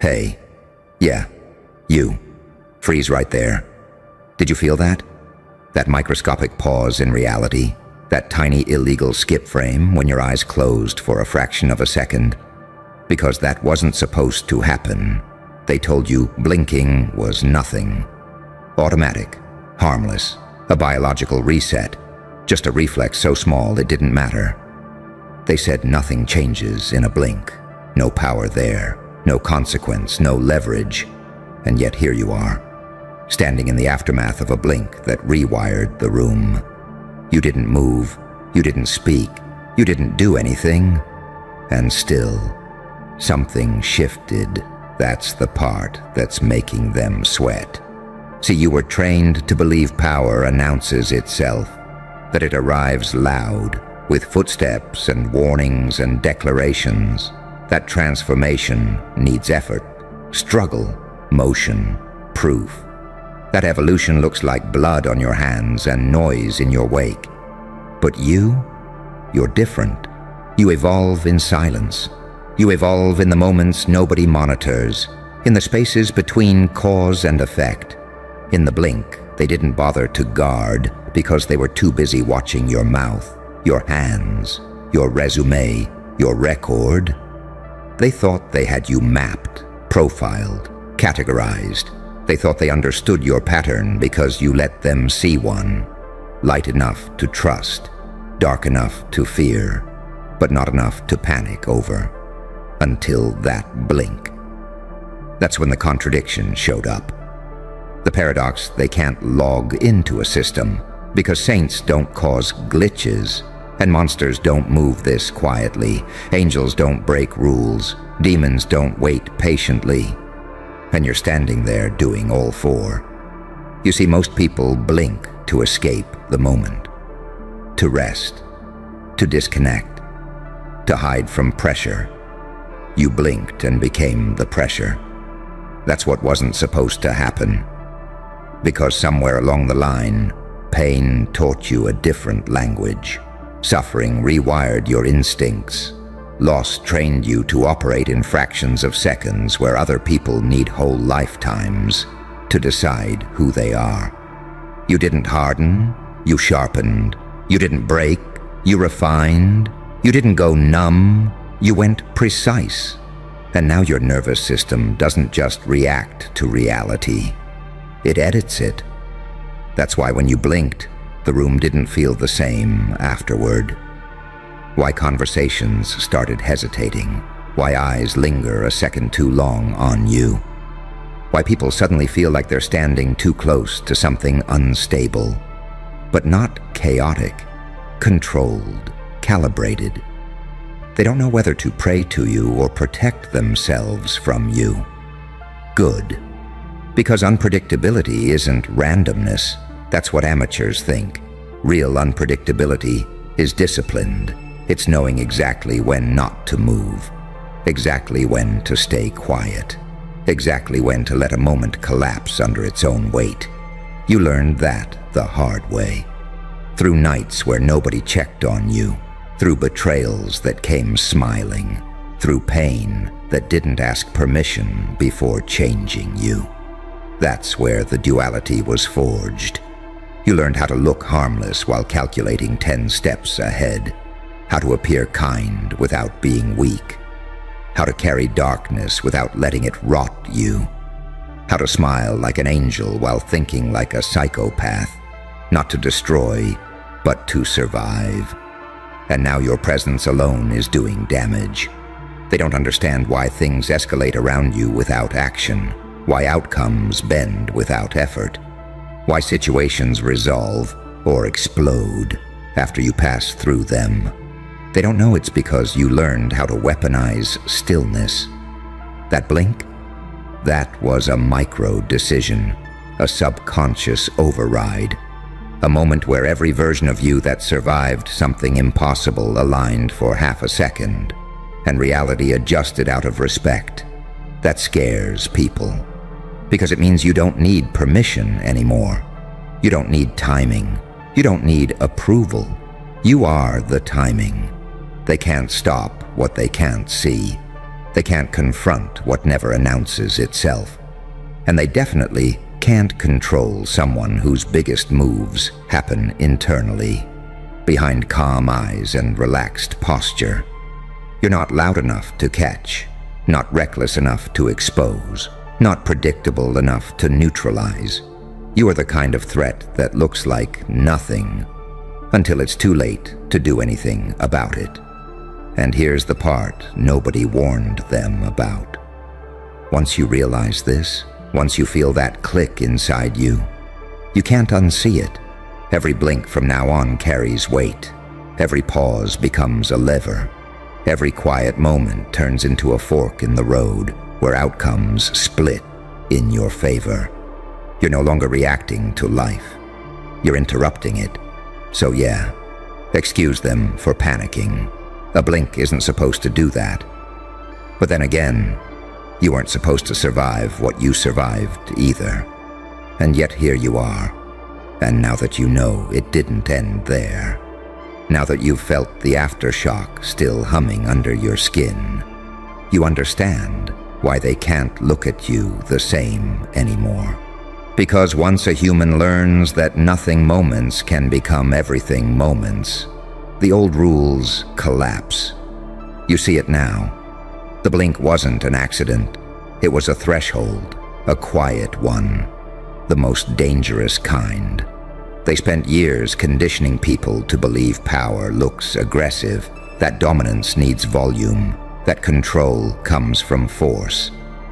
Hey, yeah, you. Freeze right there. Did you feel that? That microscopic pause in reality? That tiny illegal skip frame when your eyes closed for a fraction of a second? Because that wasn't supposed to happen. They told you blinking was nothing. Automatic, harmless, a biological reset, just a reflex so small it didn't matter. They said nothing changes in a blink. No power there, no consequence, no leverage. And yet here you are, standing in the aftermath of a blink that rewired the room. You didn't move, you didn't speak, you didn't do anything. And still, something shifted. That's the part that's making them sweat. See, you were trained to believe power announces itself, that it arrives loud, with footsteps and warnings and declarations. That transformation needs effort, struggle, motion, proof. That evolution looks like blood on your hands and noise in your wake. But you're different. You evolve in silence. You evolve in the moments nobody monitors, in the spaces between cause and effect. In the blink, they didn't bother to guard because they were too busy watching your mouth, your hands, your resume, your record. They thought they had you mapped, profiled, categorized. They thought they understood your pattern because you let them see one. Light enough to trust, dark enough to fear, but not enough to panic over. Until that blink. That's when the contradiction showed up. The paradox: they can't log into a system because saints don't cause glitches, and monsters don't move this quietly. Angels don't break rules. Demons don't wait patiently. And you're standing there doing all four. You see, most people blink to escape the moment, to rest, to disconnect, to hide from pressure. You blinked and became the pressure. That's what wasn't supposed to happen. Because somewhere along the line, pain taught you a different language. Suffering rewired your instincts. Loss trained you to operate in fractions of seconds where other people need whole lifetimes to decide who they are. You didn't harden, you sharpened. You didn't break, you refined. You didn't go numb, you went precise. And now your nervous system doesn't just react to reality. It edits it. That's why when you blinked, the room didn't feel the same afterward. Why conversations started hesitating. Why eyes linger a second too long on you. Why people suddenly feel like they're standing too close to something unstable. But not chaotic, controlled, calibrated. They don't know whether to pray to you or protect themselves from you. Good. Because unpredictability isn't randomness. That's what amateurs think. Real unpredictability is disciplined. It's knowing exactly when not to move, exactly when to stay quiet, exactly when to let a moment collapse under its own weight. You learned that the hard way. Through nights where nobody checked on you, through betrayals that came smiling, through pain that didn't ask permission before changing you. That's where the duality was forged. You learned how to look harmless while calculating 10 steps ahead, how to appear kind without being weak, how to carry darkness without letting it rot you, how to smile like an angel while thinking like a psychopath, not to destroy, but to survive. And now your presence alone is doing damage. They don't understand why things escalate around you without action, why outcomes bend without effort, why situations resolve or explode after you pass through them. They don't know it's because you learned how to weaponize stillness. That blink? That was a micro-decision, a subconscious override, a moment where every version of you that survived something impossible aligned for half a second, and reality adjusted out of respect. That scares people, because it means you don't need permission anymore. You don't need timing. You don't need approval. You are the timing. They can't stop what they can't see. They can't confront what never announces itself. And they definitely can't control someone whose biggest moves happen internally, behind calm eyes and relaxed posture. You're not loud enough to catch, not reckless enough to expose, not predictable enough to neutralize. You are the kind of threat that looks like nothing until it's too late to do anything about it. And here's the part nobody warned them about. Once you realize this, once you feel that click inside you, you can't unsee it. Every blink from now on carries weight. Every pause becomes a lever. Every quiet moment turns into a fork in the road where outcomes split in your favor. You're no longer reacting to life. You're interrupting it. So yeah, excuse them for panicking. A blink isn't supposed to do that. But then again, you weren't supposed to survive what you survived either. And yet here you are. And now that you know it didn't end there, now that you've felt the aftershock still humming under your skin, you understand why they can't look at you the same anymore. Because once a human learns that nothing moments can become everything moments, the old rules collapse. You see it now. The blink wasn't an accident. It was a threshold, a quiet one, the most dangerous kind. They spent years conditioning people to believe power looks aggressive, that dominance needs volume, that control comes from force.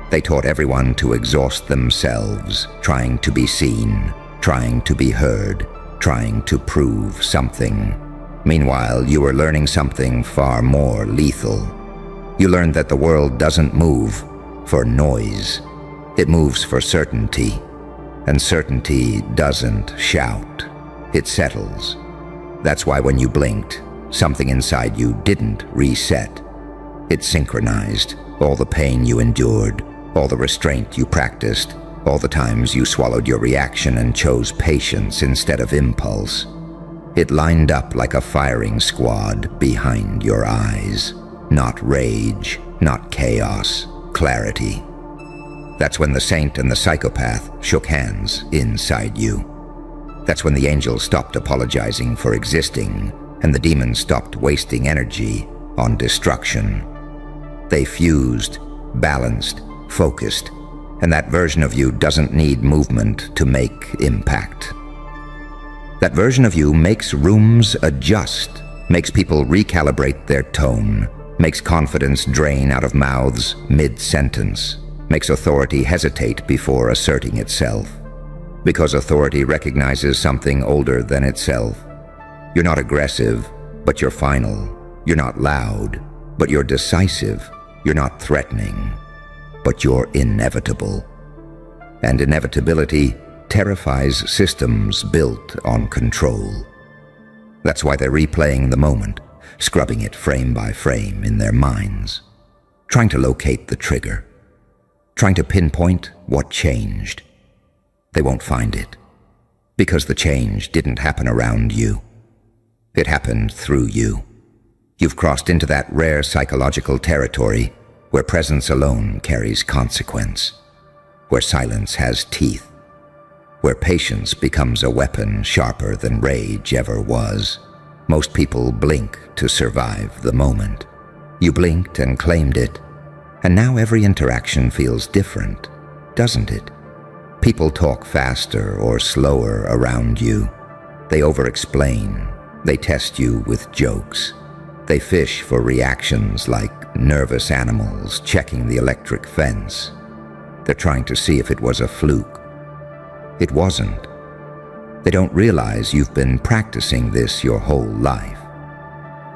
They taught everyone to exhaust themselves, trying to be seen, trying to be heard, trying to prove something. Meanwhile, you were learning something far more lethal. You learned that the world doesn't move for noise. It moves for certainty. And certainty doesn't shout. It settles. That's why when you blinked, something inside you didn't reset. It synchronized all the pain you endured, all the restraint you practiced, all the times you swallowed your reaction and chose patience instead of impulse. It lined up like a firing squad behind your eyes. Not rage, not chaos, clarity. That's when the saint and the psychopath shook hands inside you. That's when the angel stopped apologizing for existing and the demon stopped wasting energy on destruction. They fused, balanced, focused, and that version of you doesn't need movement to make impact. That version of you makes rooms adjust, makes people recalibrate their tone, makes confidence drain out of mouths mid-sentence, makes authority hesitate before asserting itself. Because authority recognizes something older than itself. You're not aggressive, but you're final. You're not loud, but you're decisive. You're not threatening, but you're inevitable. And inevitability terrifies systems built on control. That's why they're replaying the moment, scrubbing it frame by frame in their minds, trying to locate the trigger, trying to pinpoint what changed. They won't find it, because the change didn't happen around you. It happened through you. You've crossed into that rare psychological territory where presence alone carries consequence, where silence has teeth, where patience becomes a weapon sharper than rage ever was. Most people blink to survive the moment. You blinked and claimed it, and now every interaction feels different, doesn't it? People talk faster or slower around you. They over-explain. They test you with jokes. They fish for reactions like nervous animals checking the electric fence. They're trying to see if it was a fluke. It wasn't. They don't realize you've been practicing this your whole life.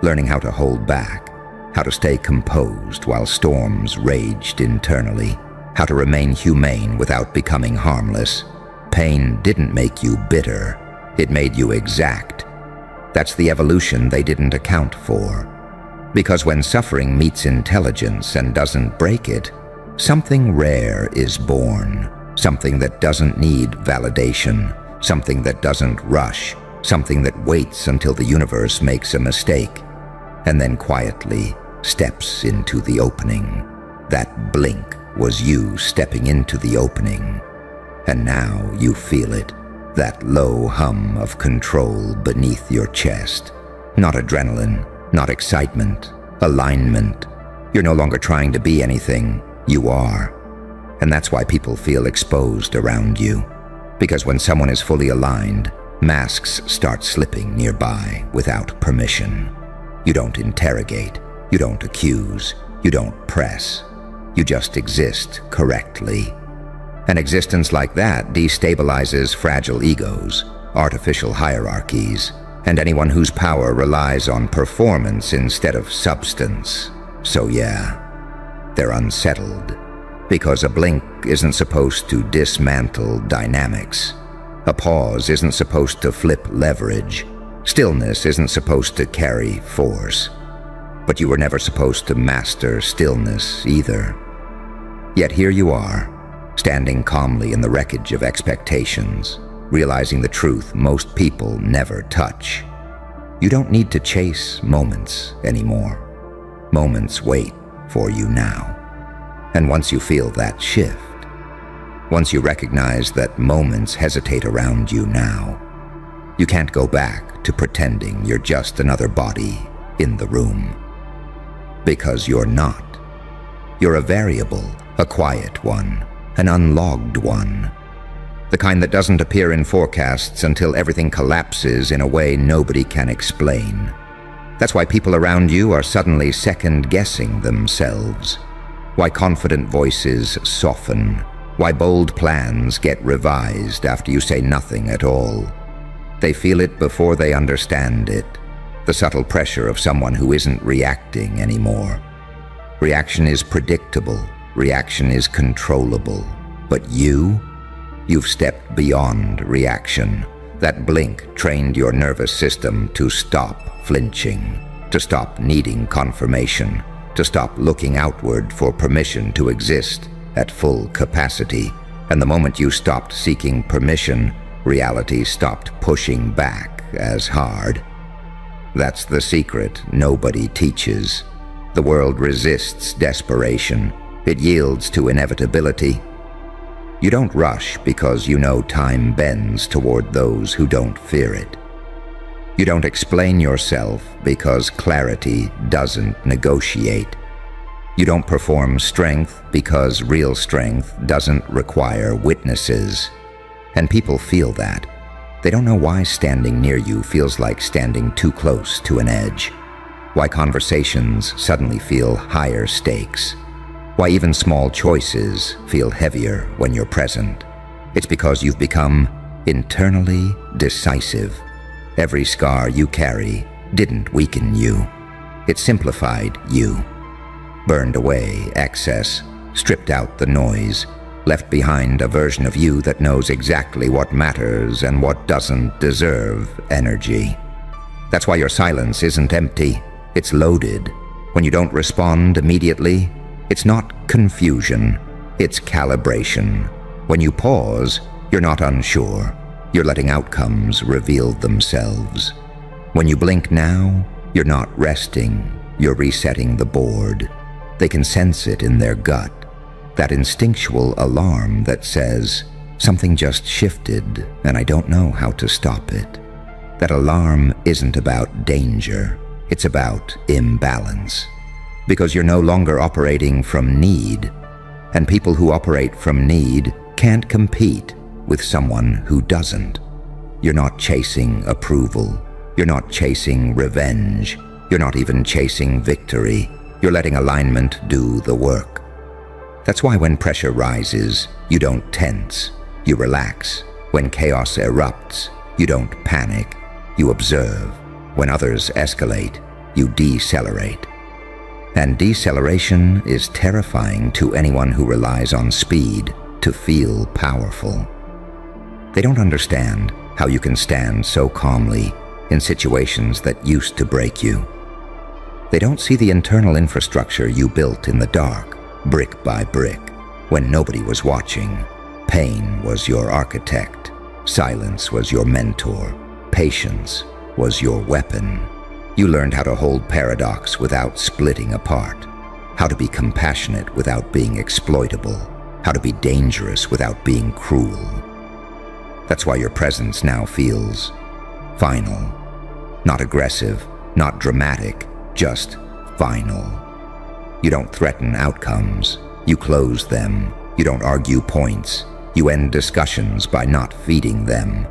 Learning how to hold back, how to stay composed while storms raged internally, how to remain humane without becoming harmless. Pain didn't make you bitter. It made you exact. That's the evolution they didn't account for. Because when suffering meets intelligence and doesn't break it, something rare is born. Something that doesn't need validation. Something that doesn't rush. Something that waits until the universe makes a mistake and then quietly steps into the opening. That blink was you stepping into the opening. And now you feel it, that low hum of control beneath your chest. Not adrenaline, not excitement, alignment. You're no longer trying to be anything, you are. And that's why people feel exposed around you. Because when someone is fully aligned, masks start slipping nearby without permission. You don't interrogate, you don't accuse, you don't press. You just exist correctly. An existence like that destabilizes fragile egos, artificial hierarchies, and anyone whose power relies on performance instead of substance. So yeah, they're unsettled. Because a blink isn't supposed to dismantle dynamics. A pause isn't supposed to flip leverage. Stillness isn't supposed to carry force. But you were never supposed to master stillness either. Yet here you are, standing calmly in the wreckage of expectations, realizing the truth most people never touch. You don't need to chase moments anymore. Moments wait for you now. And once you feel that shift, once you recognize that moments hesitate around you now, you can't go back to pretending you're just another body in the room. Because you're not. You're a variable, a quiet one, an unlogged one. The kind that doesn't appear in forecasts until everything collapses in a way nobody can explain. That's why people around you are suddenly second-guessing themselves. Why confident voices soften. Why bold plans get revised after you say nothing at all. They feel it before they understand it. The subtle pressure of someone who isn't reacting anymore. Reaction is predictable. Reaction is controllable. But you've stepped beyond reaction. That blink trained your nervous system to stop flinching, to stop needing confirmation, to stop looking outward for permission to exist at full capacity. And the moment you stopped seeking permission, reality stopped pushing back as hard. That's the secret nobody teaches. The world resists desperation. It yields to inevitability. You don't rush because you know time bends toward those who don't fear it. You don't explain yourself because clarity doesn't negotiate. You don't perform strength because real strength doesn't require witnesses. And people feel that. They don't know why standing near you feels like standing too close to an edge. Why conversations suddenly feel higher stakes. Why even small choices feel heavier when you're present. It's because you've become internally decisive. Every scar you carry didn't weaken you. It simplified you. Burned away excess, stripped out the noise, left behind a version of you that knows exactly what matters and what doesn't deserve energy. That's why your silence isn't empty, it's loaded. When you don't respond immediately, it's not confusion, it's calibration. When you pause, you're not unsure. You're letting outcomes reveal themselves. When you blink now, you're not resting, you're resetting the board. They can sense it in their gut. That instinctual alarm that says, something just shifted and I don't know how to stop it. That alarm isn't about danger, it's about imbalance. Because you're no longer operating from need, and people who operate from need can't compete with someone who doesn't. You're not chasing approval, you're not chasing revenge, you're not even chasing victory. You're letting alignment do the work. That's why when pressure rises, you don't tense, you relax. When chaos erupts, you don't panic, you observe. When others escalate, you decelerate. And deceleration is terrifying to anyone who relies on speed to feel powerful. They don't understand how you can stand so calmly in situations that used to break you. They don't see the internal infrastructure you built in the dark, brick by brick, when nobody was watching. Pain was your architect, silence was your mentor, patience was your weapon. You learned how to hold paradox without splitting apart. how to be compassionate without being exploitable, how to be dangerous without being cruel. That's why your presence now feels final. Not aggressive, not dramatic, just final. You don't threaten outcomes. You close them. You don't argue points. You end discussions by not feeding them.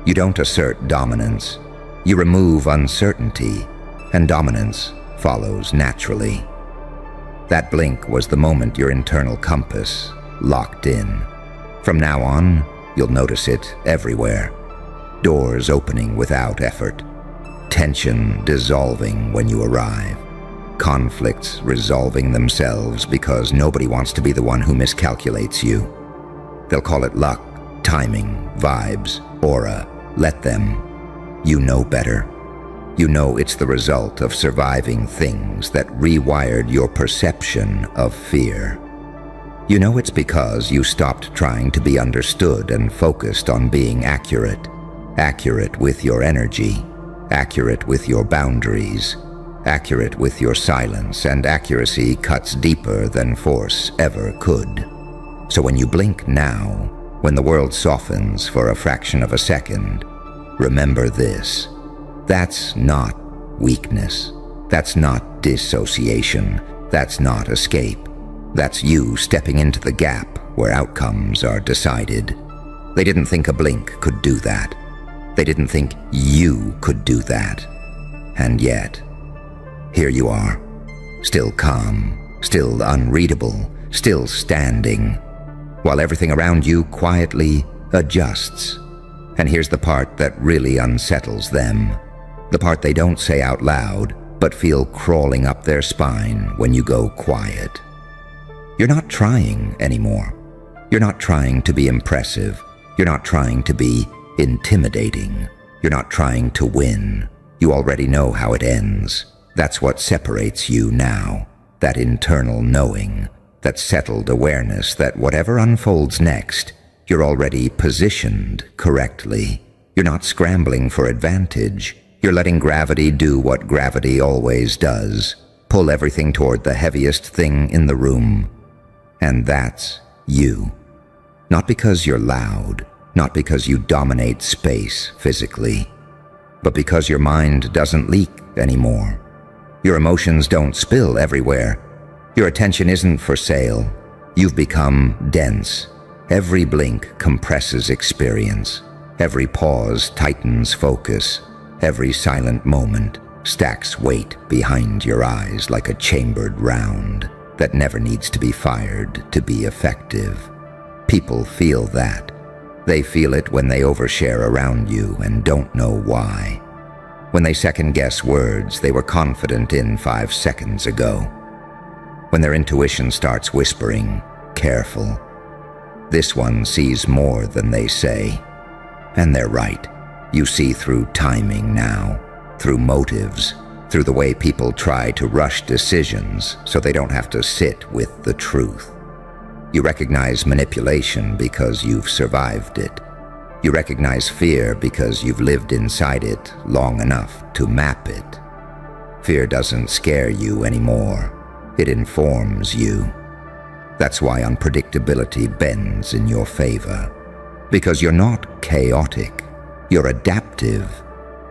You don't assert dominance. You remove uncertainty, and dominance follows naturally. That blink was the moment your internal compass locked in. From now on, you'll notice it everywhere. Doors opening without effort. Tension dissolving when you arrive. Conflicts resolving themselves because nobody wants to be the one who miscalculates you. They'll call it luck, timing, vibes, aura. Let them. You know better. You know it's the result of surviving things that rewired your perception of fear. You know it's because you stopped trying to be understood and focused on being accurate. Accurate with your energy. Accurate with your boundaries. Accurate with your silence, and accuracy cuts deeper than force ever could. So when you blink now, when the world softens for a fraction of a second, remember this. That's not weakness. That's not dissociation. That's not escape. That's you stepping into the gap where outcomes are decided. They didn't think a blink could do that. They didn't think you could do that. And yet, here you are, still calm, still unreadable, still standing, while everything around you quietly adjusts. And here's the part that really unsettles them, the part they don't say out loud, but feel crawling up their spine when you go quiet. You're not trying anymore. You're not trying to be impressive. You're not trying to be intimidating. You're not trying to win. You already know how it ends. That's what separates you now, that internal knowing, that settled awareness that whatever unfolds next, you're already positioned correctly. You're not scrambling for advantage. You're letting gravity do what gravity always does, pull everything toward the heaviest thing in the room. And that's you. Not because you're loud, not because you dominate space physically, but because your mind doesn't leak anymore. Your emotions don't spill everywhere. Your attention isn't for sale. You've become dense. Every blink compresses experience. Every pause tightens focus. Every silent moment stacks weight behind your eyes like a chambered round that never needs to be fired to be effective. People feel that. They feel it when they overshare around you and don't know why. When they second-guess words they were confident in 5 seconds ago. When their intuition starts whispering, "Careful. This one sees more than they say." And they're right. You see through timing now, through motives, through the way people try to rush decisions so they don't have to sit with the truth. You recognize manipulation because you've survived it. You recognize fear because you've lived inside it long enough to map it. Fear doesn't scare you anymore. It informs you. That's why unpredictability bends in your favor. Because you're not chaotic. You're adaptive.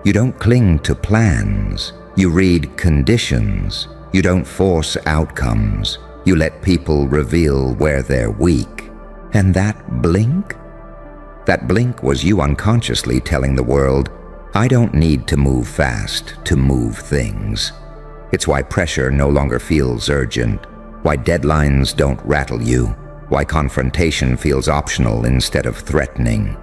You don't cling to plans. You read conditions. You don't force outcomes. You let people reveal where they're weak. And that blink? That blink was you unconsciously telling the world, I don't need to move fast to move things. It's why pressure no longer feels urgent, why deadlines don't rattle you, why confrontation feels optional instead of threatening.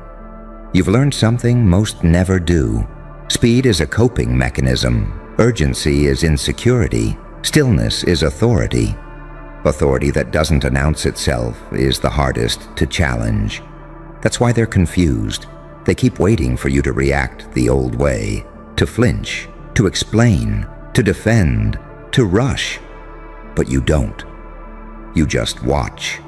You've learned something most never do. Speed is a coping mechanism. Urgency is insecurity. Stillness is authority. Authority that doesn't announce itself is the hardest to challenge. That's why they're confused. They keep waiting for you to react the old way, to flinch, to explain, to defend, to rush. But you don't. You just watch.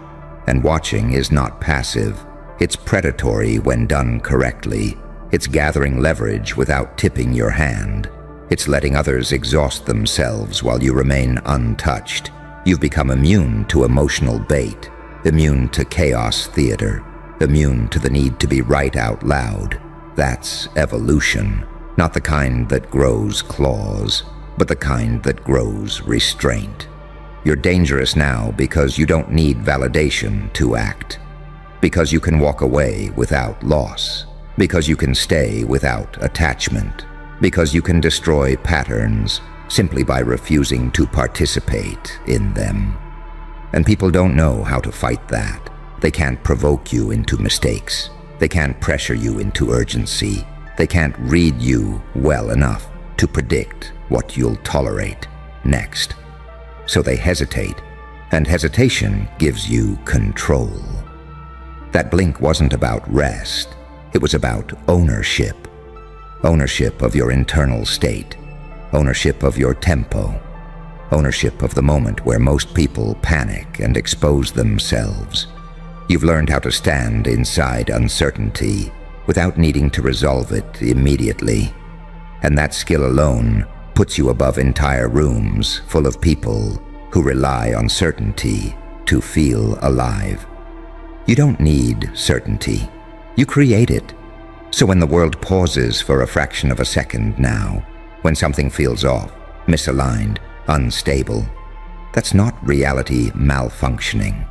And watching is not passive. It's predatory when done correctly. It's gathering leverage without tipping your hand. It's letting others exhaust themselves while you remain untouched. You've become immune to emotional bait, immune to chaos theater, immune to the need to be right out loud. That's evolution, not the kind that grows claws, but the kind that grows restraint. You're dangerous now because you don't need validation to act, because you can walk away without loss, because you can stay without attachment, because you can destroy patterns simply by refusing to participate in them. And people don't know how to fight that. They can't provoke you into mistakes. They can't pressure you into urgency. They can't read you well enough to predict what you'll tolerate next. So they hesitate, and hesitation gives you control. That blink wasn't about rest. It was about ownership. Ownership of your internal state. Ownership of your tempo. Ownership of the moment where most people panic and expose themselves. You've learned how to stand inside uncertainty without needing to resolve it immediately. And that skill alone puts you above entire rooms full of people who rely on certainty to feel alive. You don't need certainty. You create it. So when the world pauses for a fraction of a second now, when something feels off, misaligned, unstable, that's not reality malfunctioning.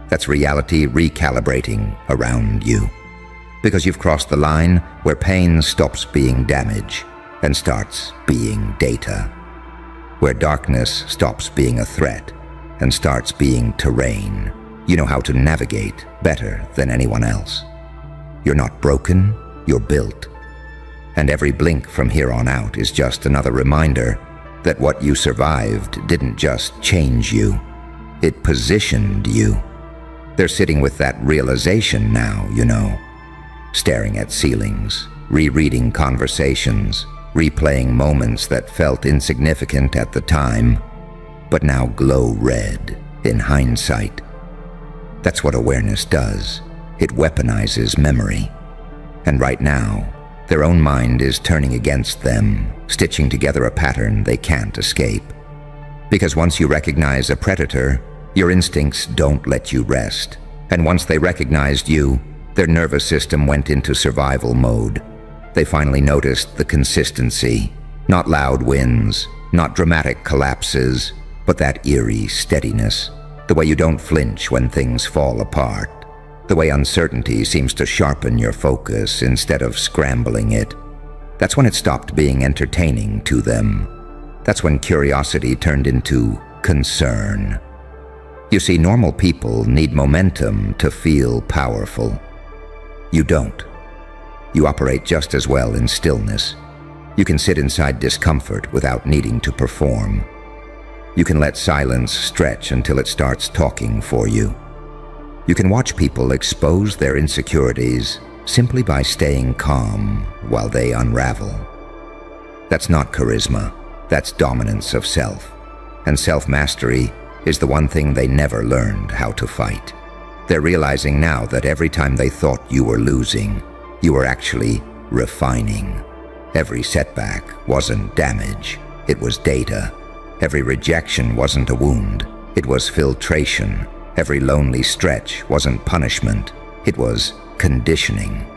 That's reality recalibrating around you. Because you've crossed the line where pain stops being damage and starts being data. Where darkness stops being a threat and starts being terrain. You know how to navigate better than anyone else. You're not broken, you're built. And every blink from here on out is just another reminder that what you survived didn't just change you, it positioned you. They're sitting with that realization now, you know. Staring at ceilings, rereading conversations, replaying moments that felt insignificant at the time, but now glow red in hindsight. That's what awareness does. It weaponizes memory. And right now, their own mind is turning against them, stitching together a pattern they can't escape. Because once you recognize a predator, your instincts don't let you rest. And once they recognized you, their nervous system went into survival mode. They finally noticed the consistency. Not loud wins, not dramatic collapses, but that eerie steadiness. The way you don't flinch when things fall apart. The way uncertainty seems to sharpen your focus instead of scrambling it. That's when it stopped being entertaining to them. That's when curiosity turned into concern. You see, normal people need momentum to feel powerful. You don't. You operate just as well in stillness. You can sit inside discomfort without needing to perform. You can let silence stretch until it starts talking for you. You can watch people expose their insecurities simply by staying calm while they unravel. That's not charisma, that's dominance of self. And self-mastery is the one thing they never learned how to fight. They're realizing now that every time they thought you were losing, you were actually refining. Every setback wasn't damage, it was data. Every rejection wasn't a wound, it was filtration. Every lonely stretch wasn't punishment, it was conditioning.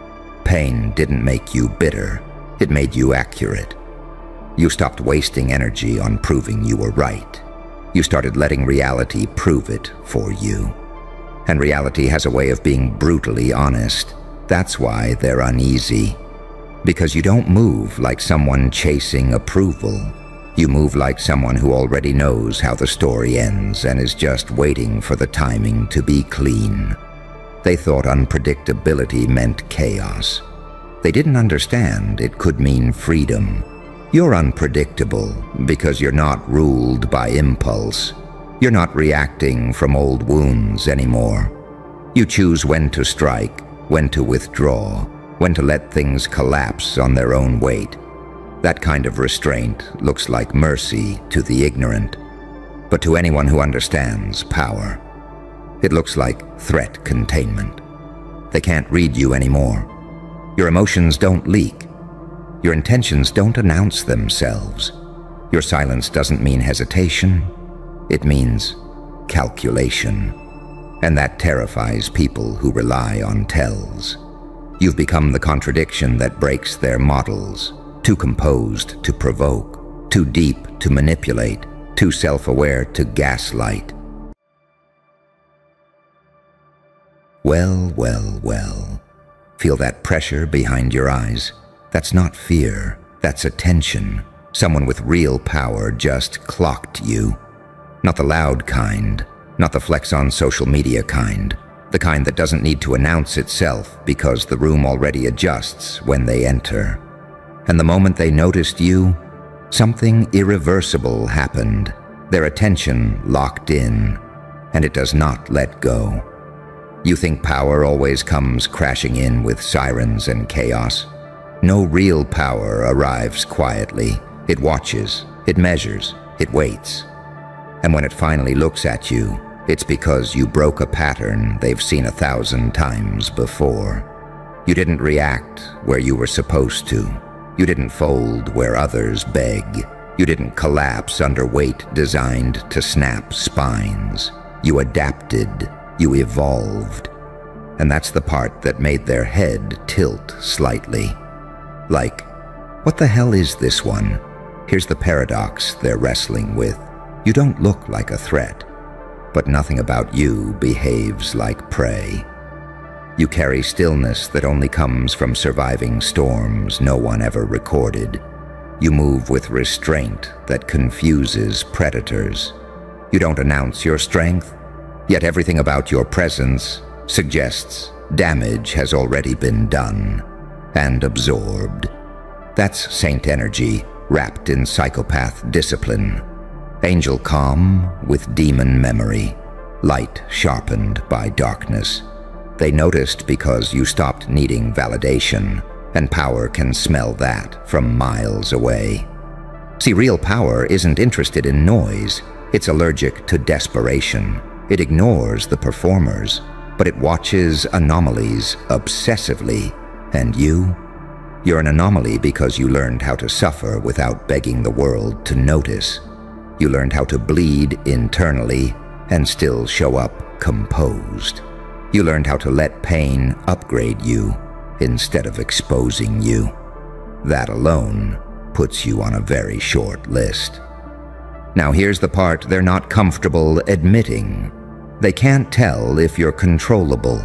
Pain didn't make you bitter, it made you accurate. You stopped wasting energy on proving you were right. You started letting reality prove it for you. And reality has a way of being brutally honest. That's why they're uneasy. Because you don't move like someone chasing approval. You move like someone who already knows how the story ends and is just waiting for the timing to be clean. They thought unpredictability meant chaos. They didn't understand it could mean freedom. You're unpredictable because you're not ruled by impulse. You're not reacting from old wounds anymore. You choose when to strike, when to withdraw, when to let things collapse on their own weight. That kind of restraint looks like mercy to the ignorant, but to anyone who understands power, it looks like threat containment. They can't read you anymore. Your emotions don't leak. Your intentions don't announce themselves. Your silence doesn't mean hesitation. It means calculation. And that terrifies people who rely on tells. You've become the contradiction that breaks their models, too composed to provoke, too deep to manipulate, too self-aware to gaslight. Well, well, well. Feel that pressure behind your eyes? That's not fear, that's attention. Someone with real power just clocked you. Not the loud kind, not the flex on social media kind, the kind that doesn't need to announce itself because the room already adjusts when they enter. And the moment they noticed you, something irreversible happened. Their attention locked in, and it does not let go. You think power always comes crashing in with sirens and chaos? No real power arrives quietly. It watches, it measures, it waits. And when it finally looks at you, it's because you broke a pattern they've seen 1,000 times before. You didn't react where you were supposed to. You didn't fold where others beg. You didn't collapse under weight designed to snap spines. You adapted. You evolved. And that's the part that made their head tilt slightly. Like, what the hell is this one? Here's the paradox they're wrestling with. You don't look like a threat, but nothing about you behaves like prey. You carry stillness that only comes from surviving storms no one ever recorded. You move with restraint that confuses predators. You don't announce your strength, yet everything about your presence suggests damage has already been done and absorbed. That's saint energy wrapped in psychopath discipline. Angel calm with demon memory, light sharpened by darkness. They noticed because you stopped needing validation, and power can smell that from miles away. See, real power isn't interested in noise. It's allergic to desperation. It ignores the performers, but it watches anomalies obsessively. And you're an anomaly because you learned how to suffer without begging the world to notice. You learned how to bleed internally and still show up composed. You learned how to let pain upgrade you instead of exposing you. That alone puts you on a very short list. Now here's the part they're not comfortable admitting. They can't tell if you're controllable.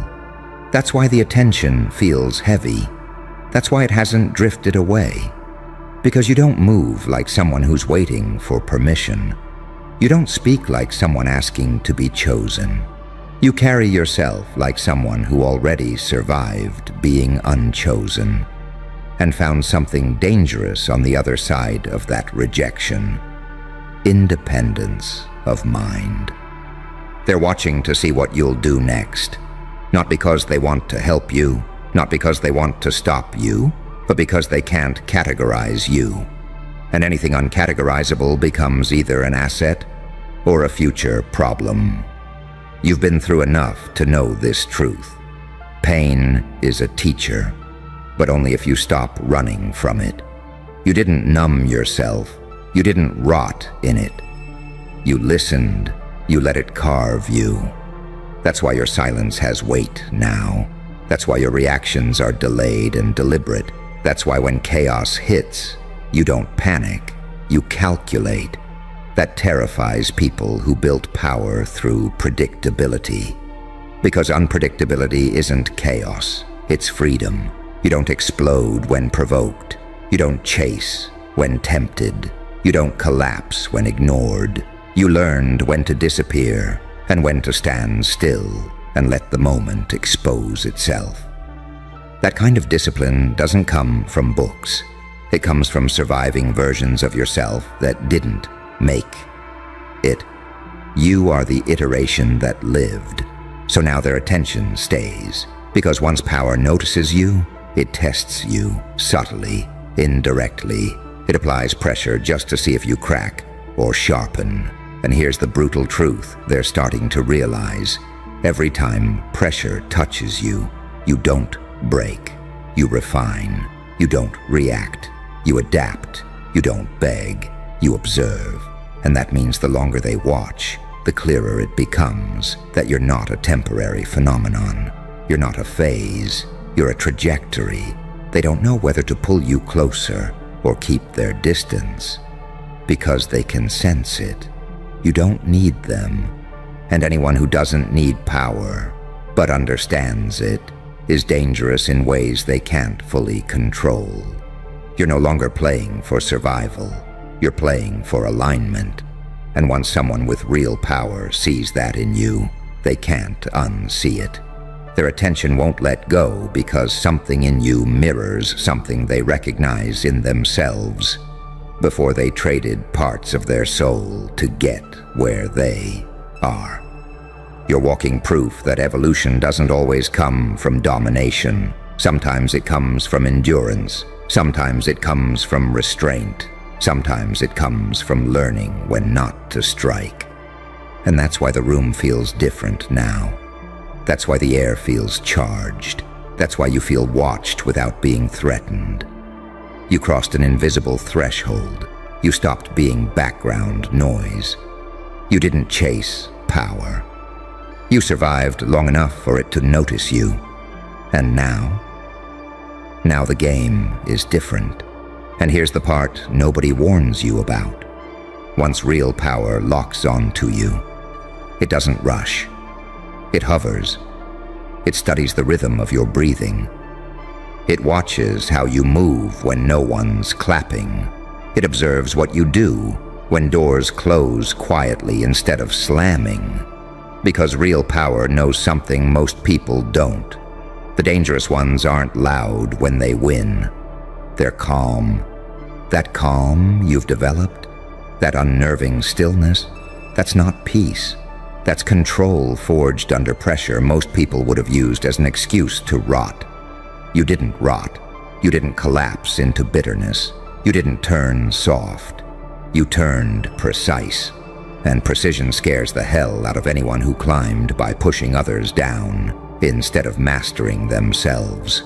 That's why the attention feels heavy. That's why it hasn't drifted away. Because you don't move like someone who's waiting for permission. You don't speak like someone asking to be chosen. You carry yourself like someone who already survived being unchosen and found something dangerous on the other side of that rejection. Independence of mind. They're watching to see what you'll do next. Not because they want to help you, not because they want to stop you, but because they can't categorize you. And anything uncategorizable becomes either an asset or a future problem. You've been through enough to know this truth. Pain is a teacher, but only if you stop running from it. You didn't numb yourself. You didn't rot in it. You listened. You let it carve you. That's why your silence has weight now. That's why your reactions are delayed and deliberate. That's why when chaos hits, you don't panic, you calculate. That terrifies people who built power through predictability. Because unpredictability isn't chaos, it's freedom. You don't explode when provoked. You don't chase when tempted. You don't collapse when ignored. You learned when to disappear and when to stand still and let the moment expose itself. That kind of discipline doesn't come from books. It comes from surviving versions of yourself that didn't make it. You are the iteration that lived, so now their attention stays. Because once power notices you, it tests you subtly, indirectly. It applies pressure just to see if you crack or sharpen. And here's the brutal truth they're starting to realize. Every time pressure touches you, you don't break. You refine. You don't react. You adapt. You don't beg. You observe. And that means the longer they watch, the clearer it becomes that you're not a temporary phenomenon. You're not a phase. You're a trajectory. They don't know whether to pull you closer or keep their distance, because they can sense it. You don't need them. And anyone who doesn't need power, but understands it, is dangerous in ways they can't fully control. You're no longer playing for survival. You're playing for alignment. And once someone with real power sees that in you, they can't unsee it. Their attention won't let go because something in you mirrors something they recognize in themselves before they traded parts of their soul to get where they are. You're walking proof that evolution doesn't always come from domination. Sometimes it comes from endurance. Sometimes it comes from restraint. Sometimes it comes from learning when not to strike. And that's why the room feels different now. That's why the air feels charged. That's why you feel watched without being threatened. You crossed an invisible threshold. You stopped being background noise. You didn't chase power. You survived long enough for it to notice you. And now the game is different. And here's the part nobody warns you about. Once real power locks onto you, it doesn't rush. It hovers. It studies the rhythm of your breathing. It watches how you move when no one's clapping. It observes what you do when doors close quietly instead of slamming. Because real power knows something most people don't. The dangerous ones aren't loud when they win. They're calm. That calm you've developed, that unnerving stillness, that's not peace. That's control forged under pressure most people would have used as an excuse to rot. You didn't rot. You didn't collapse into bitterness. You didn't turn soft. You turned precise. And precision scares the hell out of anyone who climbed by pushing others down instead of mastering themselves.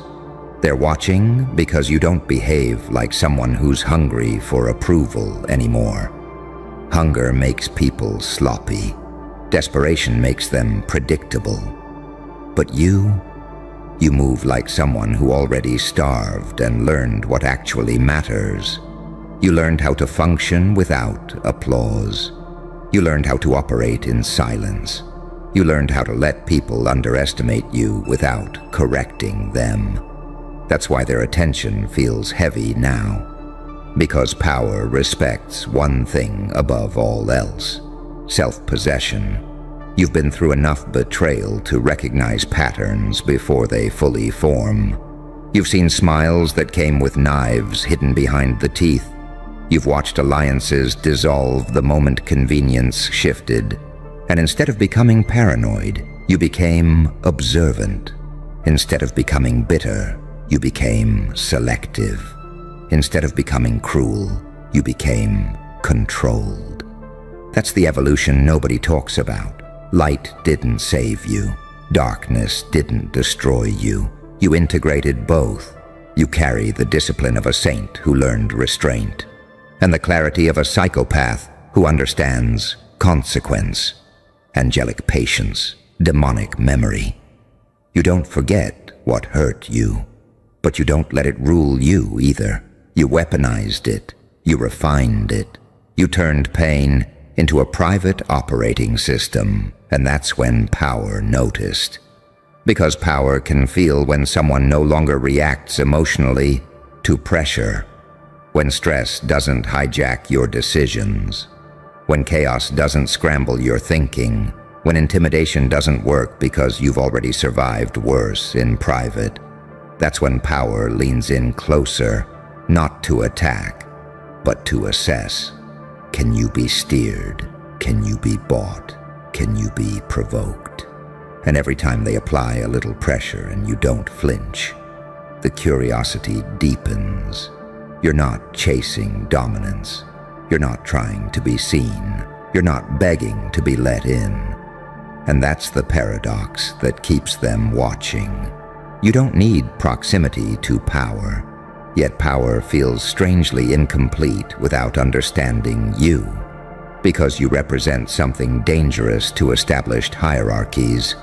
They're watching because you don't behave like someone who's hungry for approval anymore. Hunger makes people sloppy. Desperation makes them predictable. But you move like someone who already starved and learned what actually matters. You learned how to function without applause. You learned how to operate in silence. You learned how to let people underestimate you without correcting them. That's why their attention feels heavy now. Because power respects one thing above all else: self-possession. You've been through enough betrayal to recognize patterns before they fully form. You've seen smiles that came with knives hidden behind the teeth. You've watched alliances dissolve the moment convenience shifted. And instead of becoming paranoid, you became observant. Instead of becoming bitter, you became selective. Instead of becoming cruel, you became controlled. That's the evolution nobody talks about. Light didn't save you. Darkness didn't destroy you. You integrated both. You carry the discipline of a saint who learned restraint, and the clarity of a psychopath who understands consequence, angelic patience, demonic memory. You don't forget what hurt you, but you don't let it rule you either. You weaponized it. You refined it. You turned pain into a private operating system, and that's when power noticed. Because power can feel when someone no longer reacts emotionally to pressure, when stress doesn't hijack your decisions, when chaos doesn't scramble your thinking, when intimidation doesn't work because you've already survived worse in private. That's when power leans in closer, not to attack, but to assess. Can you be steered? Can you be bought? Can you be provoked? And every time they apply a little pressure and you don't flinch, the curiosity deepens. You're not chasing dominance. You're not trying to be seen. You're not begging to be let in. And that's the paradox that keeps them watching. You don't need proximity to power, yet power feels strangely incomplete without understanding you. because you represent something dangerous to established hierarchies,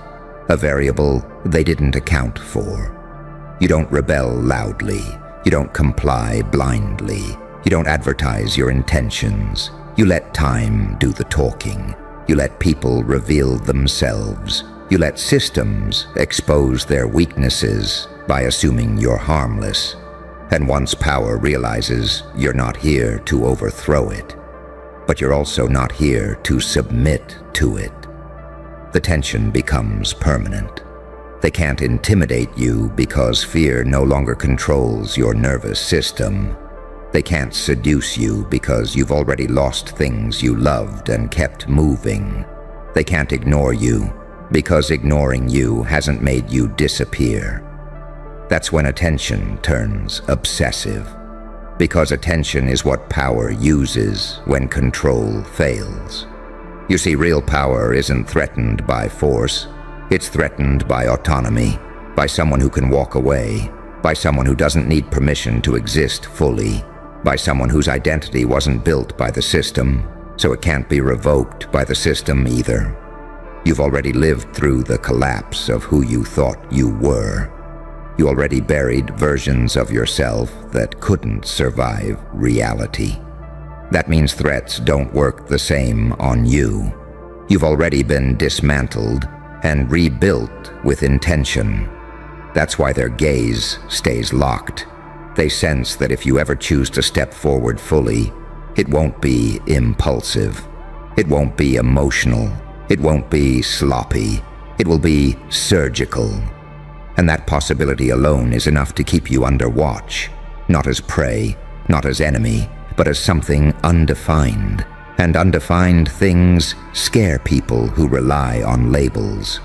a variable they didn't account for. You don't rebel loudly. You don't comply blindly. You don't advertise your intentions. You let time do the talking. You let people reveal themselves. You let systems expose their weaknesses by assuming you're harmless. And once power realizes you're not here to overthrow it, but you're also not here to submit to it, the tension becomes permanent. They can't intimidate you because fear no longer controls your nervous system. They can't seduce you because you've already lost things you loved and kept moving. They can't ignore you because ignoring you hasn't made you disappear. That's when attention turns obsessive, because attention is what power uses when control fails. You see, real power isn't threatened by force. It's threatened by autonomy, by someone who can walk away, by someone who doesn't need permission to exist fully, by someone whose identity wasn't built by the system, so it can't be revoked by the system either. You've already lived through the collapse of who you thought you were. You already buried versions of yourself that couldn't survive reality. That means threats don't work the same on you. You've already been dismantled and rebuilt with intention. That's why their gaze stays locked. They sense that if you ever choose to step forward fully, it won't be impulsive. It won't be emotional. It won't be sloppy. It will be surgical. And that possibility alone is enough to keep you under watch, not as prey, not as enemy, but as something undefined. And undefined things scare people who rely on labels.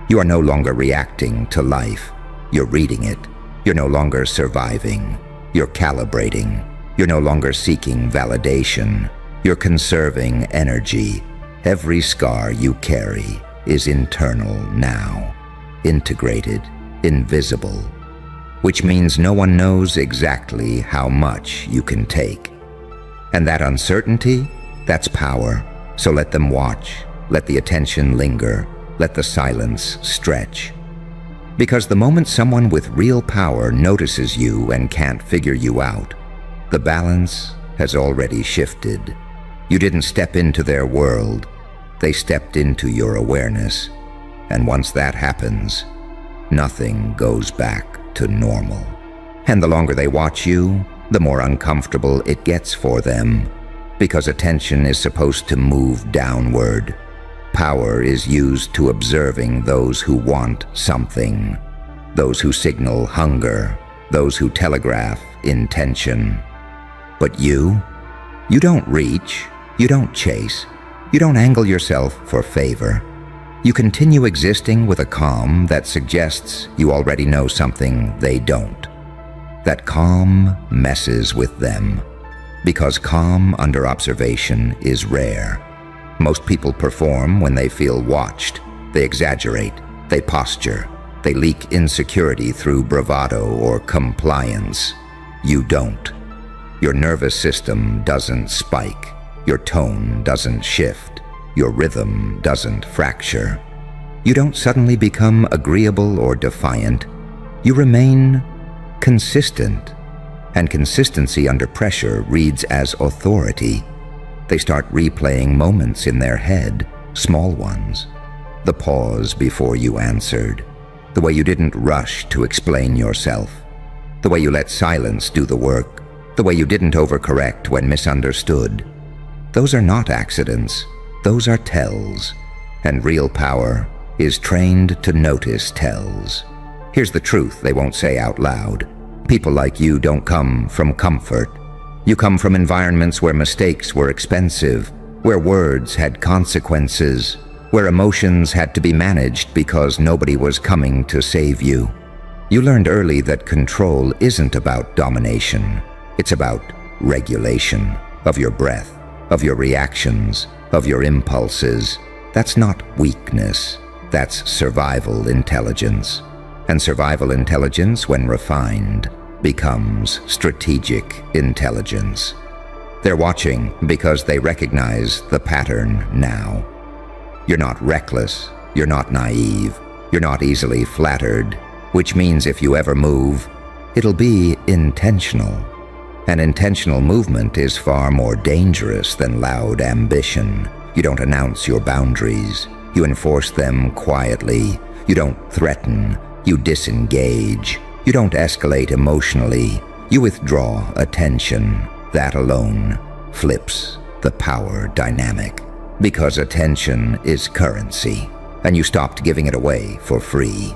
You are no longer reacting to life. You're reading it. You're no longer surviving. You're calibrating. You're no longer seeking validation. You're conserving energy. Every scar you carry is internal now, integrated, invisible, which means no one knows exactly how much you can take. And that uncertainty, that's power. So let them watch, let the attention linger, let the silence stretch. Because the moment someone with real power notices you and can't figure you out, the balance has already shifted. You didn't step into their world, they stepped into your awareness. And once that happens, nothing goes back to normal. And the longer they watch you, the more uncomfortable it gets for them, because attention is supposed to move downward. Power is used to observing those who want something, those who signal hunger, those who telegraph intention. But you don't reach, you don't chase, you don't angle yourself for favor. You continue existing with a calm that suggests you already know something they don't. That calm messes with them, because calm under observation is rare. Most people perform when they feel watched. They exaggerate, they posture, they leak insecurity through bravado or compliance. You don't. Your nervous system doesn't spike. Your tone doesn't shift. Your rhythm doesn't fracture. You don't suddenly become agreeable or defiant. You remain consistent. And consistency under pressure reads as authority. They start replaying moments in their head, small ones. The pause before you answered. The way you didn't rush to explain yourself. The way you let silence do the work. The way you didn't overcorrect when misunderstood. Those are not accidents. Those are tells. And real power is trained to notice tells. Here's the truth they won't say out loud. People like you don't come from comfort. You come from environments where mistakes were expensive, where words had consequences, where emotions had to be managed because nobody was coming to save you. You learned early that control isn't about domination. It's about regulation of your breath, of your reactions, of your impulses. That's not weakness. That's survival intelligence. And survival intelligence, when refined, becomes strategic intelligence. They're watching because they recognize the pattern now. You're not reckless, you're not naive, you're not easily flattered, which means if you ever move, it'll be intentional. An intentional movement is far more dangerous than loud ambition. You don't announce your boundaries, you enforce them quietly. You don't threaten, you disengage. You don't escalate emotionally, you withdraw attention. That alone flips the power dynamic. Because attention is currency, and you stopped giving it away for free.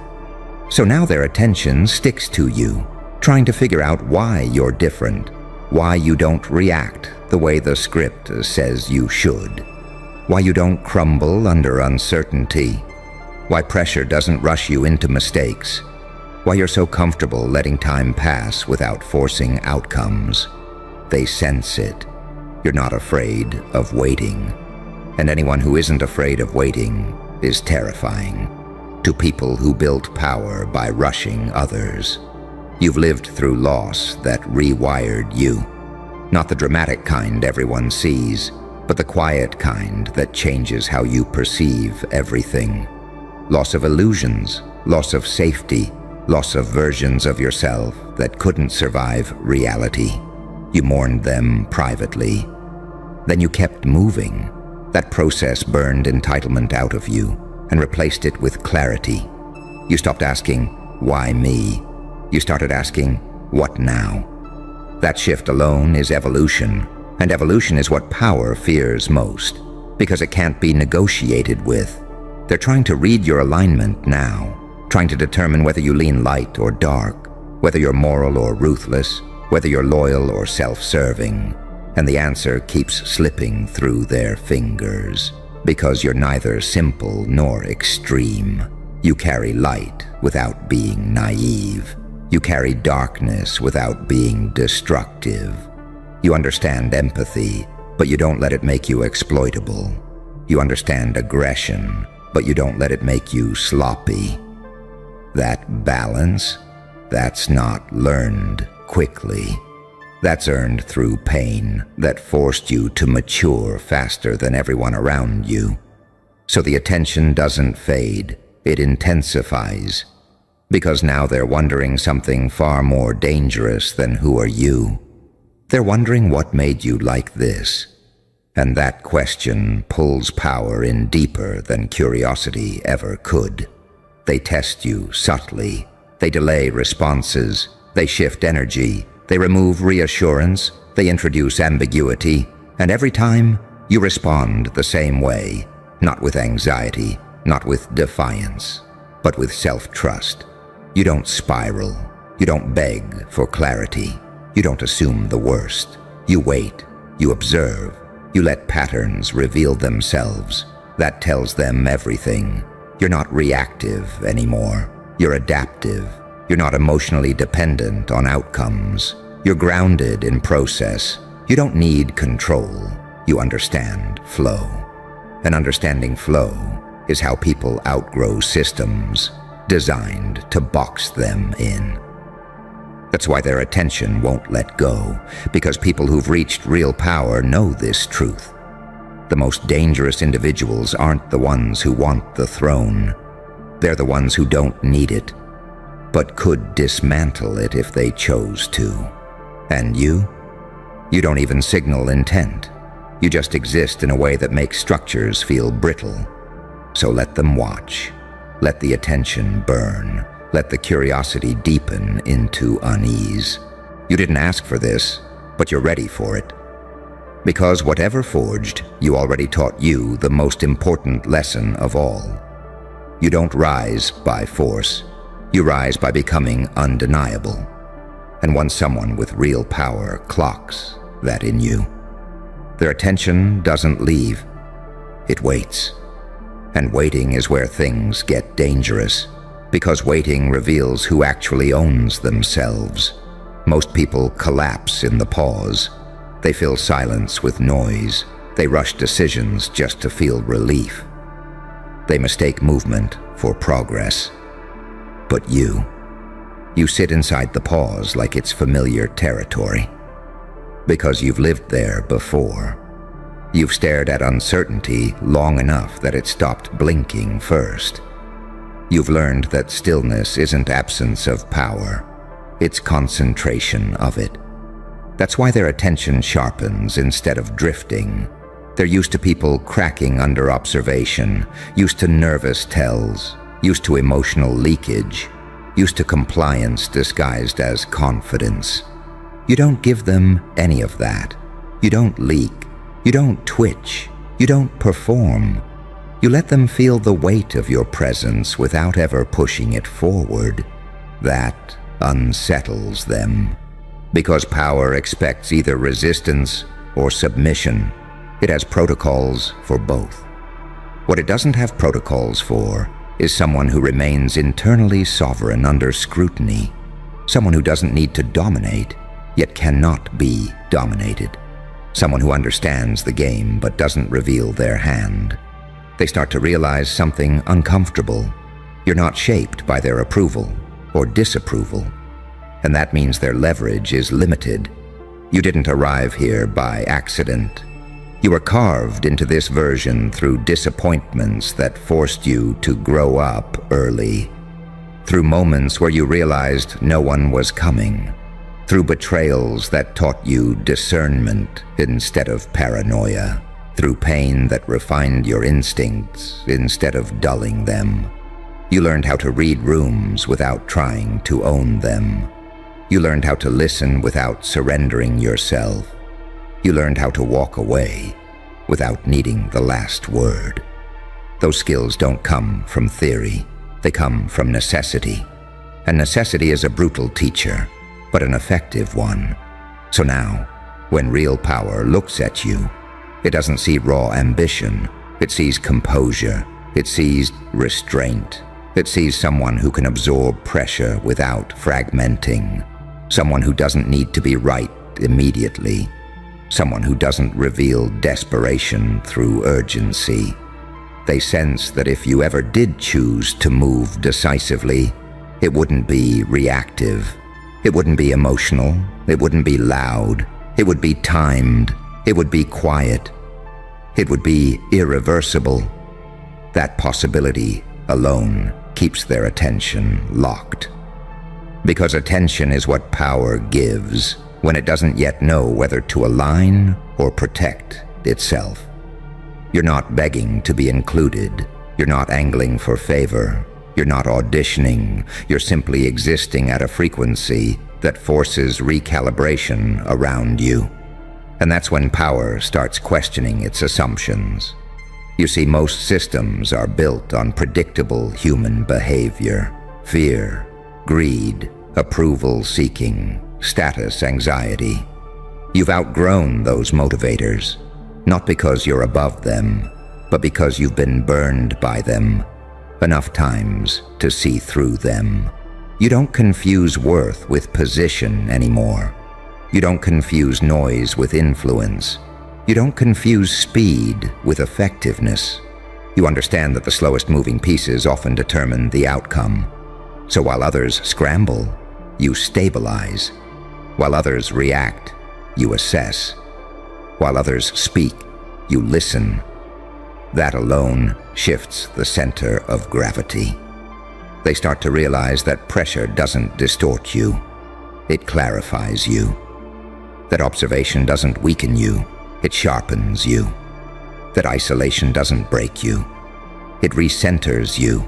So now their attention sticks to you, trying to figure out why you're different, why you don't react the way the script says you should, why you don't crumble under uncertainty, why pressure doesn't rush you into mistakes, why you're so comfortable letting time pass without forcing outcomes. They sense it. You're not afraid of waiting. And anyone who isn't afraid of waiting is terrifying to people who built power by rushing others. You've lived through loss that rewired you. Not the dramatic kind everyone sees, but the quiet kind that changes how you perceive everything. Loss of illusions, loss of safety, loss of versions of yourself that couldn't survive reality. You mourned them privately. Then you kept moving. That process burned entitlement out of you and replaced it with clarity. You stopped asking, why me? You started asking, what now? That shift alone is evolution, and evolution is what power fears most, because it can't be negotiated with. They're trying to read your alignment now, trying to determine whether you lean light or dark, whether you're moral or ruthless, whether you're loyal or self-serving. And the answer keeps slipping through their fingers, because you're neither simple nor extreme. You carry light without being naive. You carry darkness without being destructive. You understand empathy, but you don't let it make you exploitable. You understand aggression, but you don't let it make you sloppy. That balance, that's not learned quickly. That's earned through pain that forced you to mature faster than everyone around you. So the attention doesn't fade, it intensifies. Because now they're wondering something far more dangerous than who are you. They're wondering what made you like this. And that question pulls power in deeper than curiosity ever could. They test you subtly. They delay responses. They shift energy. They remove reassurance. They introduce ambiguity. And every time, you respond the same way. Not with anxiety, not with defiance, but with self-trust. You don't spiral. You don't beg for clarity. You don't assume the worst. You wait. You observe. You let patterns reveal themselves. That tells them everything. You're not reactive anymore. You're adaptive. You're not emotionally dependent on outcomes. You're grounded in process. You don't need control. You understand flow. And understanding flow is how people outgrow systems designed to box them in. That's why their attention won't let go, because people who've reached real power know this truth. The most dangerous individuals aren't the ones who want the throne. They're the ones who don't need it, but could dismantle it if they chose to. And you? You don't even signal intent. You just exist in a way that makes structures feel brittle. So let them watch. Let the attention burn. Let the curiosity deepen into unease. You didn't ask for this, but you're ready for it. Because whatever forged, you already taught you the most important lesson of all. You don't rise by force. You rise by becoming undeniable. And once someone with real power clocks that in you, their attention doesn't leave. It waits. And waiting is where things get dangerous, because waiting reveals who actually owns themselves. Most people collapse in the pause. They fill silence with noise. They rush decisions just to feel relief. They mistake movement for progress. But you sit inside the pause like it's familiar territory. Because you've lived there before. You've stared at uncertainty long enough that it stopped blinking first. You've learned that stillness isn't absence of power, it's concentration of it. That's why their attention sharpens instead of drifting. They're used to people cracking under observation, used to nervous tells, used to emotional leakage, used to compliance disguised as confidence. You don't give them any of that. You don't leak. You don't twitch. You don't perform. You let them feel the weight of your presence without ever pushing it forward. That unsettles them. Because power expects either resistance or submission. It has protocols for both. What it doesn't have protocols for is someone who remains internally sovereign under scrutiny. Someone who doesn't need to dominate, yet cannot be dominated. Someone who understands the game but doesn't reveal their hand. They start to realize something uncomfortable. You're not shaped by their approval or disapproval. And that means their leverage is limited. You didn't arrive here by accident. You were carved into this version through disappointments that forced you to grow up early. Through moments where you realized no one was coming. Through betrayals that taught you discernment instead of paranoia. Through pain that refined your instincts instead of dulling them. You learned how to read rooms without trying to own them. You learned how to listen without surrendering yourself. You learned how to walk away without needing the last word. Those skills don't come from theory. They come from necessity. And necessity is a brutal teacher, but an effective one. So now, when real power looks at you, it doesn't see raw ambition. It sees composure. It sees restraint. It sees someone who can absorb pressure without fragmenting. Someone who doesn't need to be right immediately. Someone who doesn't reveal desperation through urgency. They sense that if you ever did choose to move decisively, it wouldn't be reactive. It wouldn't be emotional. It wouldn't be loud. It would be timed. It would be quiet. It would be irreversible. That possibility alone keeps their attention locked. Because attention is what power gives when it doesn't yet know whether to align or protect itself. You're not begging to be included. You're not angling for favor. You're not auditioning. You're simply existing at a frequency that forces recalibration around you. And that's when power starts questioning its assumptions. You see, most systems are built on predictable human behavior. Fear, greed, approval-seeking, status anxiety. You've outgrown those motivators, not because you're above them, but because you've been burned by them enough times to see through them. You don't confuse worth with position anymore. You don't confuse noise with influence. You don't confuse speed with effectiveness. You understand that the slowest moving pieces often determine the outcome. So while others scramble, you stabilize. While others react, you assess. While others speak, you listen. That alone shifts the center of gravity. They start to realize that pressure doesn't distort you. It clarifies you. That observation doesn't weaken you. It sharpens you. That isolation doesn't break you. It recenters you.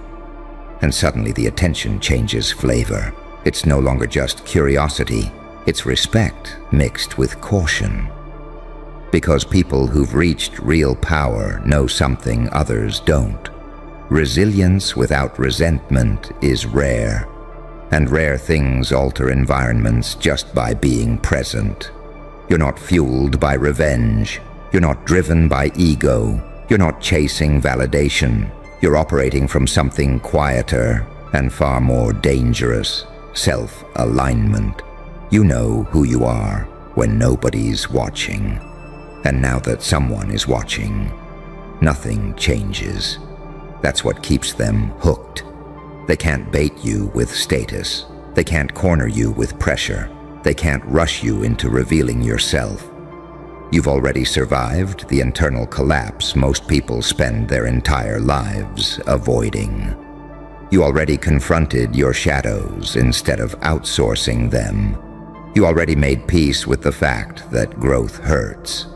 And suddenly the attention changes flavor. It's no longer just curiosity. It's respect mixed with caution. Because people who've reached real power know something others don't. Resilience without resentment is rare. And rare things alter environments just by being present. You're not fueled by revenge. You're not driven by ego. You're not chasing validation. You're operating from something quieter and far more dangerous. Self-alignment. You know who you are when nobody's watching. And now that someone is watching, nothing changes. That's what keeps them hooked. They can't bait you with status. They can't corner you with pressure. They can't rush you into revealing yourself. You've already survived the internal collapse most people spend their entire lives avoiding. You already confronted your shadows instead of outsourcing them. You already made peace with the fact that growth hurts,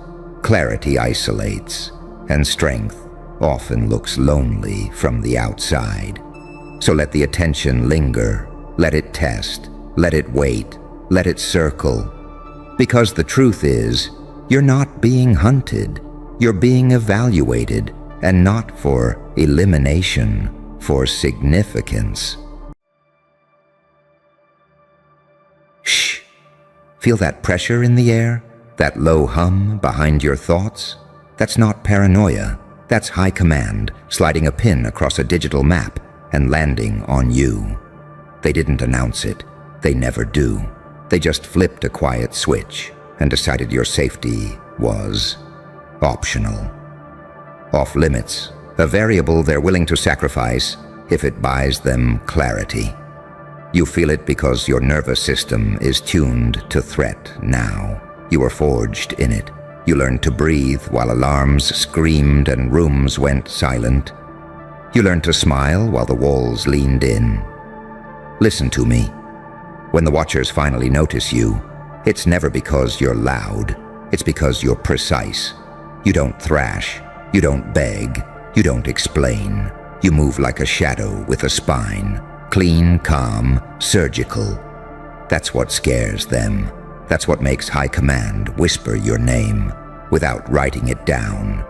clarity isolates, and strength often looks lonely from the outside. So let the attention linger, let it test, let it wait, let it circle. Because the truth is, you're not being hunted, you're being evaluated, and not for elimination, for significance. Shh. Feel that pressure in the air? That low hum behind your thoughts? That's not paranoia. That's high command, sliding a pin across a digital map and landing on you. They didn't announce it. They never do. They just flipped a quiet switch and decided your safety was optional. Off limits, a variable they're willing to sacrifice if it buys them clarity. You feel it because your nervous system is tuned to threat now. You were forged in it. You learned to breathe while alarms screamed and rooms went silent. You learned to smile while the walls leaned in. Listen to me. When the watchers finally notice you, it's never because you're loud. It's because you're precise. You don't thrash. You don't beg. You don't explain. You move like a shadow with a spine. Clean, calm, surgical. That's what scares them. That's what makes high command whisper your name without writing it down.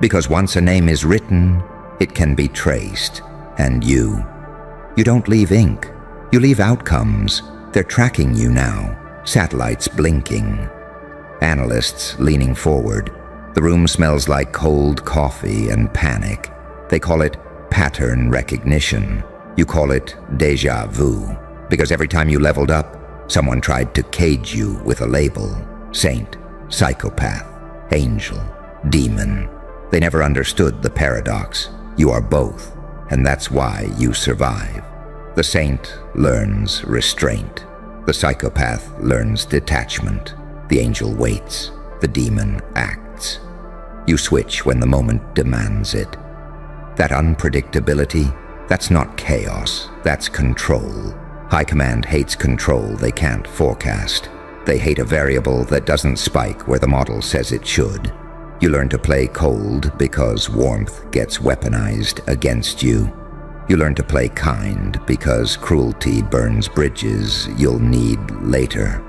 Because once a name is written, it can be traced. And you don't leave ink. You leave outcomes. They're tracking you now. Satellites blinking. Analysts leaning forward. The room smells like cold coffee and panic. They call it pattern recognition. You call it déjà vu. Because every time you leveled up, someone tried to cage you with a label. Saint, psychopath, angel, demon. They never understood the paradox. You are both, and that's why you survive. The saint learns restraint. The psychopath learns detachment. The angel waits. The demon acts. You switch when the moment demands it. That unpredictability, that's not chaos, that's control. High command hates control they can't forecast. They hate a variable that doesn't spike where the model says it should. You learn to play cold because warmth gets weaponized against you. You learn to play kind because cruelty burns bridges you'll need later.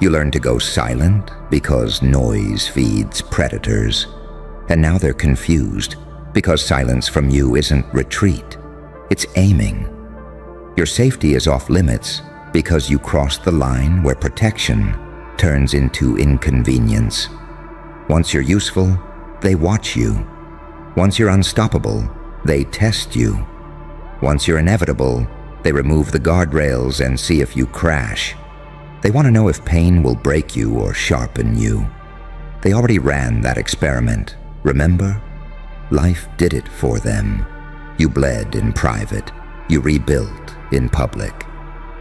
You learn to go silent because noise feeds predators. And now they're confused because silence from you isn't retreat. It's aiming. Your safety is off limits because you crossed the line where protection turns into inconvenience. Once you're useful, they watch you. Once you're unstoppable, they test you. Once you're inevitable, they remove the guardrails and see if you crash. They want to know if pain will break you or sharpen you. They already ran that experiment, remember? Life did it for them. You bled in private. You rebuilt in public.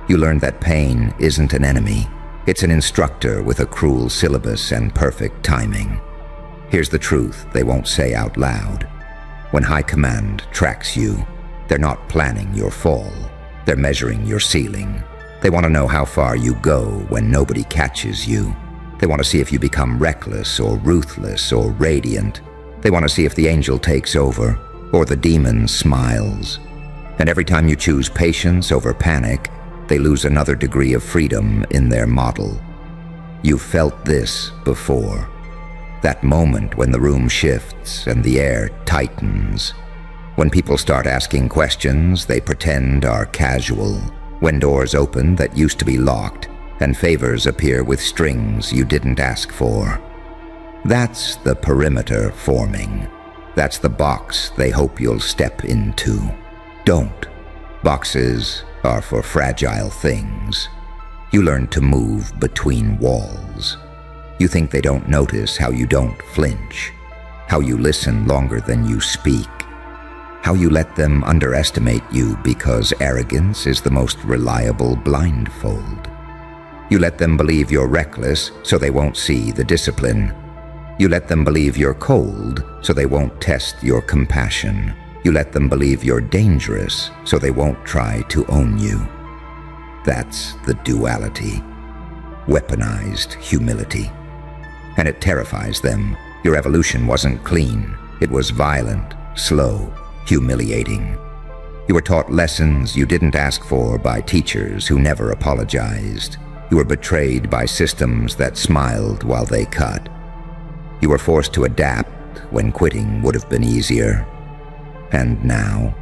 You learned that pain isn't an enemy. It's an instructor with a cruel syllabus and perfect timing. Here's the truth they won't say out loud. When high command tracks you, they're not planning your fall. They're measuring your ceiling. They want to know how far you go when nobody catches you. They want to see if you become reckless or ruthless or radiant. They want to see if the angel takes over or the demon smiles. And every time you choose patience over panic, they lose another degree of freedom in their model. You've felt this before. That moment when the room shifts and the air tightens. When people start asking questions they pretend are casual. When doors open that used to be locked and favors appear with strings you didn't ask for. That's the perimeter forming. That's the box they hope you'll step into. Don't. Boxes are for fragile things. You learn to move between walls. You think they don't notice how you don't flinch, how you listen longer than you speak, how you let them underestimate you because arrogance is the most reliable blindfold. You let them believe you're reckless so they won't see the discipline. You let them believe you're cold, so they won't test your compassion. You let them believe you're dangerous, so they won't try to own you. That's the duality. Weaponized humility. And it terrifies them. Your evolution wasn't clean. It was violent, slow, humiliating. You were taught lessons you didn't ask for by teachers who never apologized. You were betrayed by systems that smiled while they cut. You were forced to adapt when quitting would have been easier. And now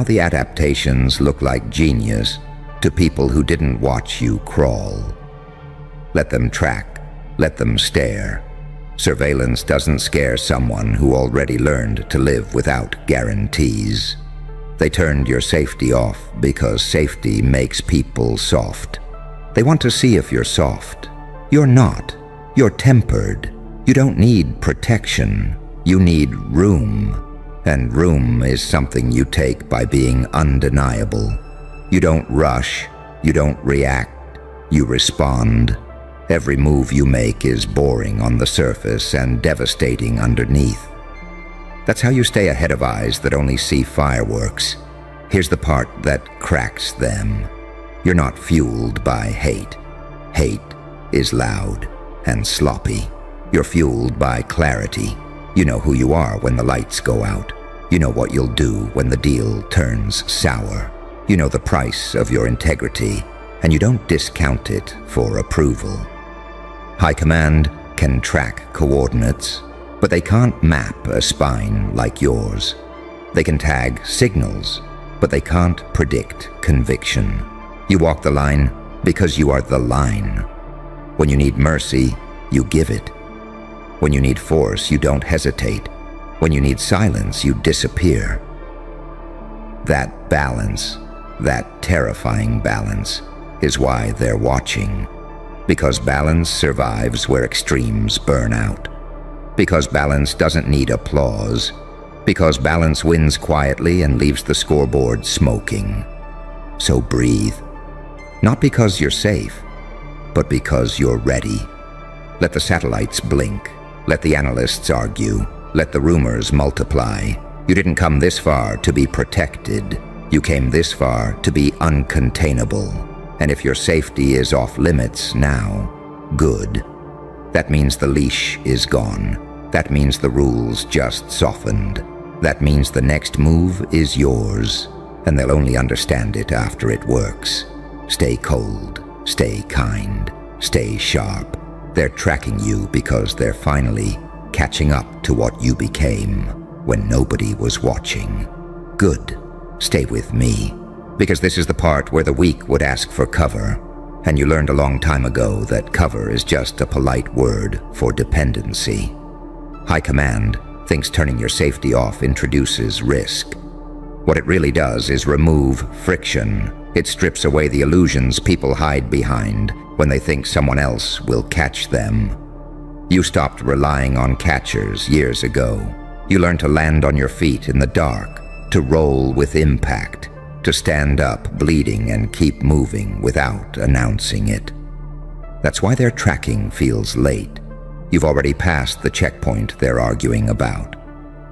the adaptations look like genius to people who didn't watch you crawl. Let them track, let them stare. Surveillance doesn't scare someone who already learned to live without guarantees. They turned your safety off because safety makes people soft. They want to see if you're soft. You're not. You're tempered. You don't need protection. You need room. And room is something you take by being undeniable. You don't rush. You don't react. You respond. Every move you make is boring on the surface and devastating underneath. That's how you stay ahead of eyes that only see fireworks. Here's the part that cracks them. You're not fueled by hate. Hate is loud and sloppy. You're fueled by clarity. You know who you are when the lights go out. You know what you'll do when the deal turns sour. You know the price of your integrity, and you don't discount it for approval. High Command can track coordinates, but they can't map a spine like yours. They can tag signals, but they can't predict conviction. You walk the line because you are the line. When you need mercy, you give it. When you need force, you don't hesitate. When you need silence, you disappear. That balance, that terrifying balance, is why they're watching. Because balance survives where extremes burn out. Because balance doesn't need applause. Because balance wins quietly and leaves the scoreboard smoking. So breathe. Not because you're safe, but because you're ready. Let the satellites blink. Let the analysts argue. Let the rumors multiply. You didn't come this far to be protected. You came this far to be uncontainable. And if your safety is off limits now, good. That means the leash is gone. That means the rules just softened. That means the next move is yours, and they'll only understand it after it works. Stay cold, stay kind, stay sharp. They're tracking you because they're finally catching up to what you became when nobody was watching. Good. Stay with me, because this is the part where the weak would ask for cover, and you learned a long time ago that cover is just a polite word for dependency. High Command thinks turning your safety off introduces risk. What it really does is remove friction. It strips away the illusions people hide behind when they think someone else will catch them. You stopped relying on catchers years ago. You learned to land on your feet in the dark, to roll with impact, to stand up bleeding and keep moving without announcing it. That's why their tracking feels late. You've already passed the checkpoint they're arguing about.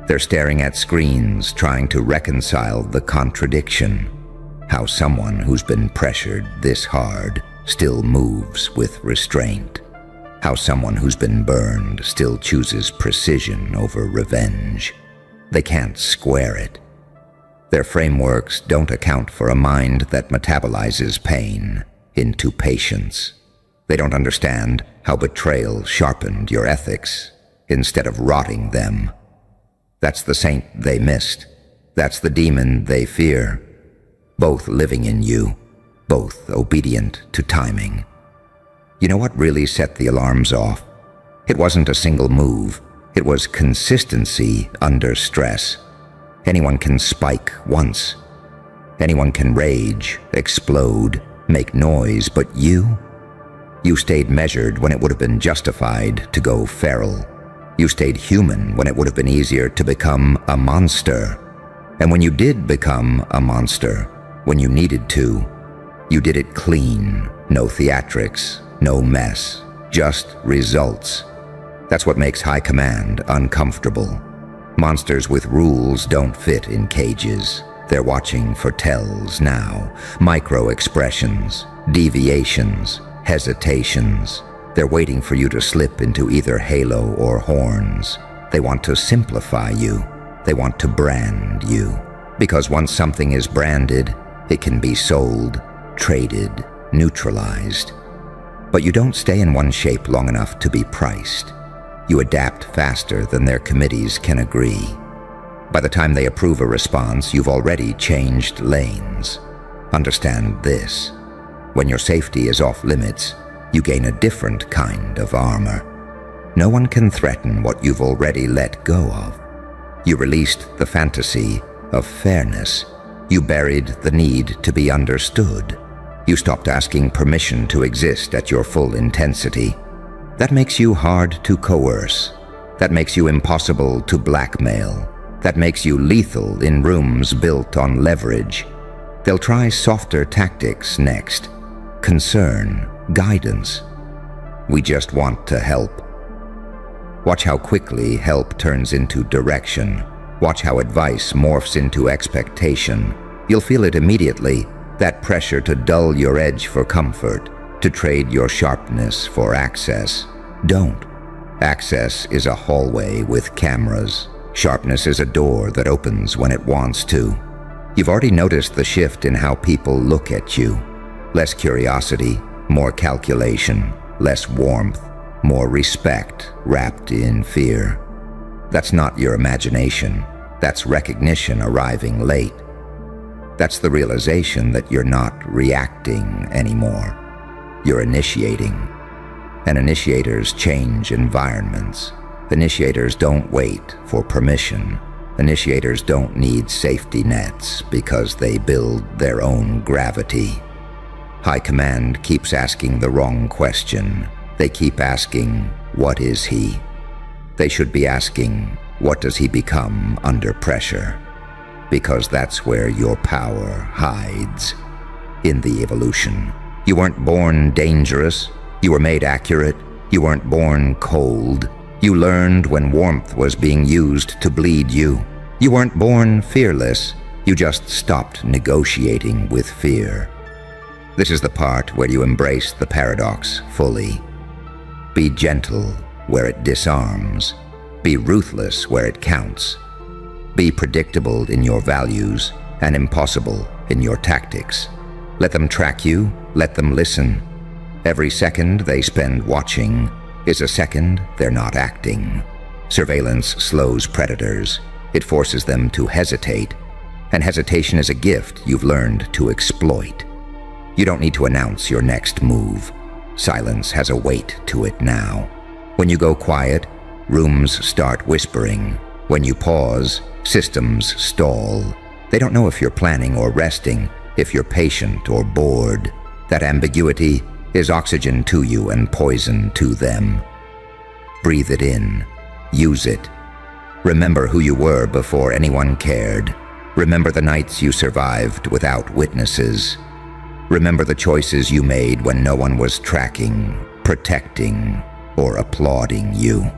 They're staring at screens, trying to reconcile the contradiction. How someone who's been pressured this hard still moves with restraint. How someone who's been burned still chooses precision over revenge. They can't square it. Their frameworks don't account for a mind that metabolizes pain into patience. They don't understand how betrayal sharpened your ethics instead of rotting them. That's the saint they missed. That's the demon they fear. Both living in you, both obedient to timing. You know what really set the alarms off? It wasn't a single move. It was consistency under stress. Anyone can spike once. Anyone can rage, explode, make noise, but you stayed measured when it would have been justified to go feral. You stayed human when it would have been easier to become a monster. And when you did become a monster, when you needed to, you did it clean, no theatrics, no mess, just results. That's what makes High Command uncomfortable. Monsters with rules don't fit in cages. They're watching for tells now, micro-expressions, deviations, hesitations. They're waiting for you to slip into either halo or horns. They want to simplify you. They want to brand you. Because once something is branded, it can be sold, traded, neutralized. But you don't stay in one shape long enough to be priced. You adapt faster than their committees can agree. By the time they approve a response, you've already changed lanes. Understand this. When your safety is off limits, you gain a different kind of armor. No one can threaten what you've already let go of. You released the fantasy of fairness. You buried the need to be understood. You stopped asking permission to exist at your full intensity. That makes you hard to coerce. That makes you impossible to blackmail. That makes you lethal in rooms built on leverage. They'll try softer tactics next. Concern, guidance. We just want to help. Watch how quickly help turns into direction. Watch how advice morphs into expectation. You'll feel it immediately, that pressure to dull your edge for comfort, to trade your sharpness for access. Don't. Access is a hallway with cameras. Sharpness is a door that opens when it wants to. You've already noticed the shift in how people look at you. Less curiosity, more calculation, less warmth, more respect wrapped in fear. That's not your imagination. That's recognition arriving late. That's the realization that you're not reacting anymore. You're initiating. And initiators change environments. Initiators don't wait for permission. Initiators don't need safety nets because they build their own gravity. High Command keeps asking the wrong question. They keep asking, what is he? They should be asking, what does he become under pressure? Because that's where your power hides, in the evolution. You weren't born dangerous. You were made accurate. You weren't born cold. You learned when warmth was being used to bleed you. You weren't born fearless. You just stopped negotiating with fear. This is the part where you embrace the paradox fully. Be gentle where it disarms. Be ruthless where it counts. Be predictable in your values and impossible in your tactics. Let them track you, let them listen. Every second they spend watching is a second they're not acting. Surveillance slows predators. It forces them to hesitate, and hesitation is a gift you've learned to exploit. You don't need to announce your next move. Silence has a weight to it now. When you go quiet, rooms start whispering. When you pause, systems stall. They don't know if you're planning or resting, if you're patient or bored. That ambiguity is oxygen to you and poison to them. Breathe it in. Use it. Remember who you were before anyone cared. Remember the nights you survived without witnesses. Remember the choices you made when no one was tracking, protecting, or applauding you.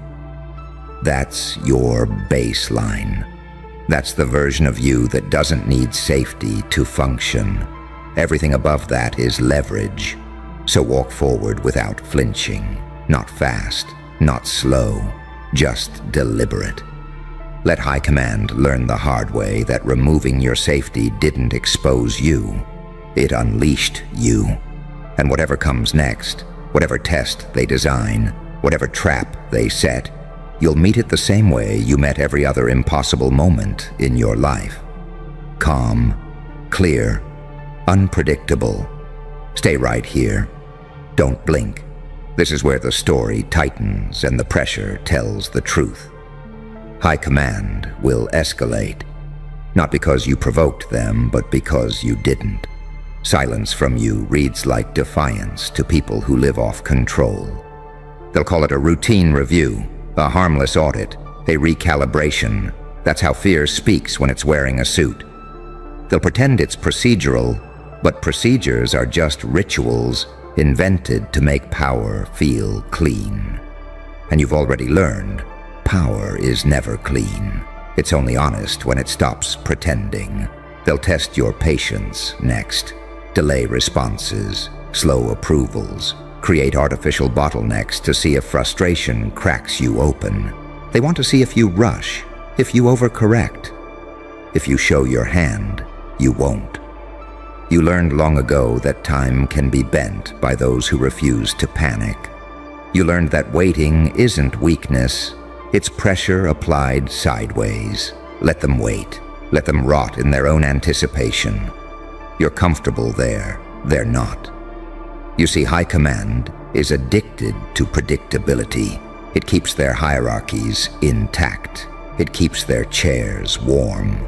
That's your baseline. That's the version of you that doesn't need safety to function. Everything above that is leverage. So walk forward without flinching. Not fast, not slow, just deliberate. Let High Command learn the hard way that removing your safety didn't expose you. It unleashed you. And whatever comes next, whatever test they design, whatever trap they set, you'll meet it the same way you met every other impossible moment in your life. Calm, clear, unpredictable. Stay right here. Don't blink. This is where the story tightens and the pressure tells the truth. High Command will escalate. Not because you provoked them, but because you didn't. Silence from you reads like defiance to people who live off control. They'll call it a routine review, a harmless audit, a recalibration. That's how fear speaks when it's wearing a suit. They'll pretend it's procedural, but procedures are just rituals invented to make power feel clean. And you've already learned, power is never clean. It's only honest when it stops pretending. They'll test your patience next. Delay responses, slow approvals, create artificial bottlenecks to see if frustration cracks you open. They want to see if you rush, if you overcorrect. If you show your hand, you won't. You learned long ago that time can be bent by those who refuse to panic. You learned that waiting isn't weakness, it's pressure applied sideways. Let them wait. Let them rot in their own anticipation. You're comfortable there, they're not. You see, high command is addicted to predictability. It keeps their hierarchies intact. It keeps their chairs warm.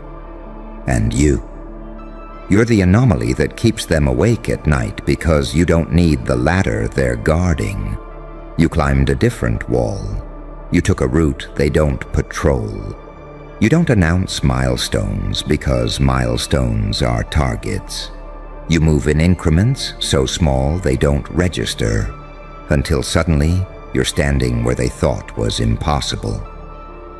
And you're the anomaly that keeps them awake at night because you don't need the ladder they're guarding. You climbed a different wall. You took a route they don't patrol. You don't announce milestones because milestones are targets. You move in increments so small they don't register, until suddenly you're standing where they thought was impossible.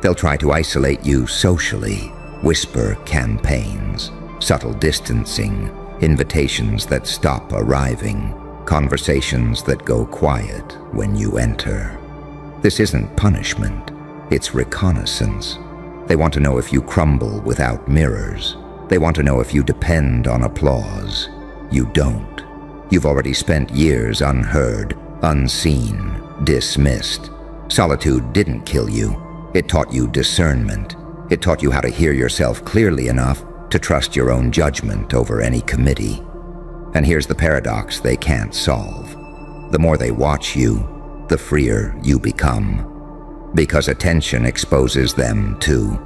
They'll try to isolate you socially, whisper campaigns, subtle distancing, invitations that stop arriving, conversations that go quiet when you enter. This isn't punishment, it's reconnaissance. They want to know if you crumble without mirrors. They want to know if you depend on applause. You don't. You've already spent years unheard, unseen, dismissed. Solitude didn't kill you. It taught you discernment. It taught you how to hear yourself clearly enough to trust your own judgment over any committee. And here's the paradox they can't solve. The more they watch you, the freer you become. Because attention exposes them too.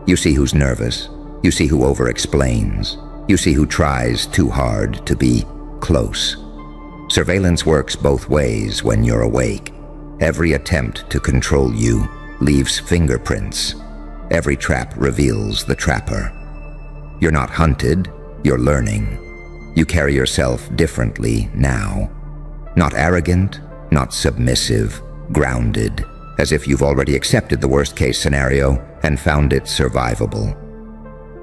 You see who's nervous. You see who over-explains. You see who tries too hard to be close. Surveillance works both ways when you're awake. Every attempt to control you leaves fingerprints. Every trap reveals the trapper. You're not hunted, you're learning. You carry yourself differently now. Not arrogant, not submissive, grounded, as if you've already accepted the worst-case scenario and found it survivable.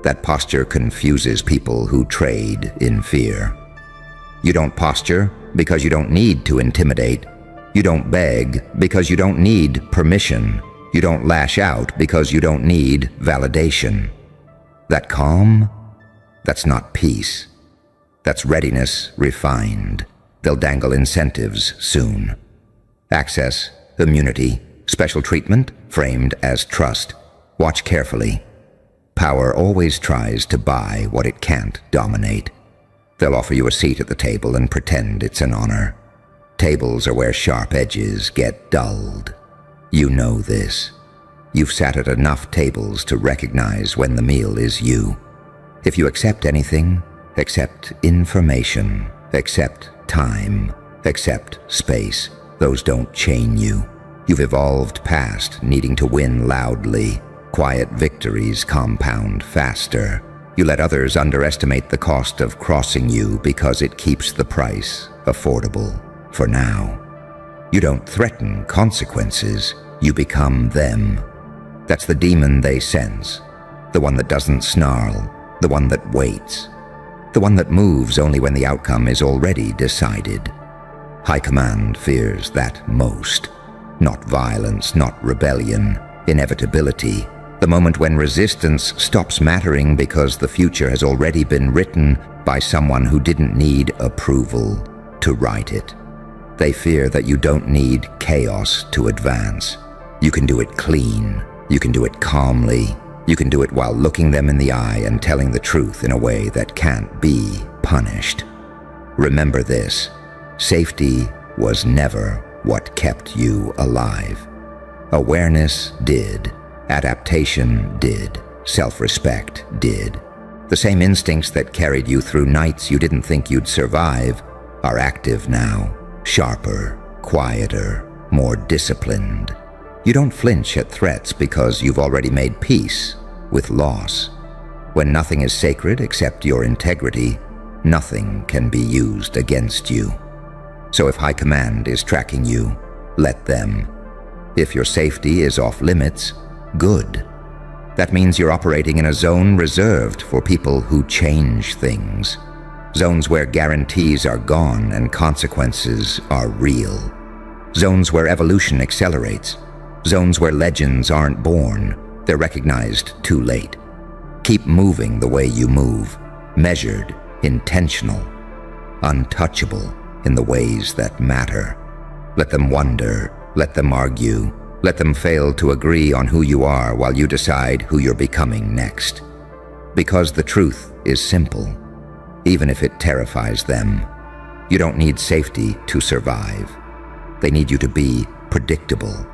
That posture confuses people who trade in fear. You don't posture because you don't need to intimidate. You don't beg because you don't need permission. You don't lash out because you don't need validation. That calm, that's not peace. That's readiness refined. They'll dangle incentives soon. Access, immunity, special treatment framed as trust. Watch carefully. Power always tries to buy what it can't dominate. They'll offer you a seat at the table and pretend it's an honor. Tables are where sharp edges get dulled. You know this. You've sat at enough tables to recognize when the meal is you. If you accept anything, accept information, accept time, accept space. Those don't chain you. You've evolved past needing to win loudly. Quiet victories compound faster. You let others underestimate the cost of crossing you because it keeps the price affordable for now. You don't threaten consequences, you become them. That's the demon they sense, the one that doesn't snarl, the one that waits, the one that moves only when the outcome is already decided. High Command fears that most. Not violence, not rebellion, inevitability. The moment when resistance stops mattering because the future has already been written by someone who didn't need approval to write it. They fear that you don't need chaos to advance. You can do it clean. You can do it calmly. You can do it while looking them in the eye and telling the truth in a way that can't be punished. Remember this. Safety was never what kept you alive. Awareness did. Adaptation did. Self-respect did. The same instincts that carried you through nights you didn't think you'd survive are active now. Sharper, quieter, more disciplined. You don't flinch at threats because you've already made peace with loss. When nothing is sacred except your integrity, nothing can be used against you. So if High Command is tracking you, let them. If your safety is off limits, good. That means you're operating in a zone reserved for people who change things. Zones where guarantees are gone and consequences are real. Zones where evolution accelerates. Zones where legends aren't born, they're recognized too late. Keep moving the way you move, measured, intentional, untouchable in the ways that matter. Let them wonder, let them argue, let them fail to agree on who you are while you decide who you're becoming next. Because the truth is simple, even if it terrifies them. You don't need safety to survive. They need you to be predictable,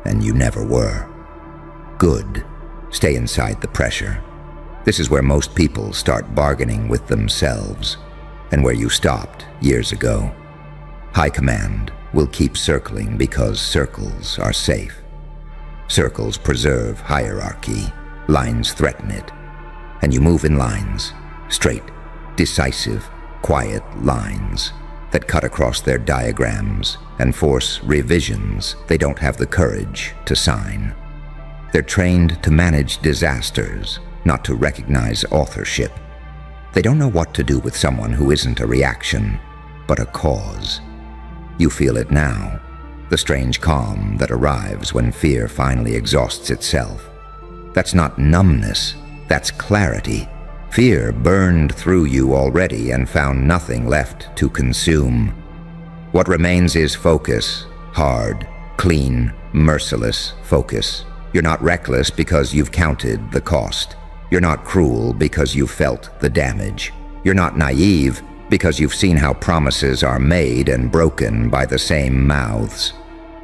and you never were. Good. Stay inside the pressure. This is where most people start bargaining with themselves, and where you stopped years ago. High command will keep circling because circles are safe. Circles preserve hierarchy, lines threaten it, and you move in lines, straight, decisive, quiet lines that cut across their diagrams and force revisions they don't have the courage to sign. They're trained to manage disasters, not to recognize authorship. They don't know what to do with someone who isn't a reaction, but a cause. You feel it now, the strange calm that arrives when fear finally exhausts itself. That's not numbness, that's clarity. Fear burned through you already and found nothing left to consume. What remains is focus, hard, clean, merciless focus. You're not reckless because you've counted the cost. You're not cruel because you've felt the damage. You're not naive because you've seen how promises are made and broken by the same mouths.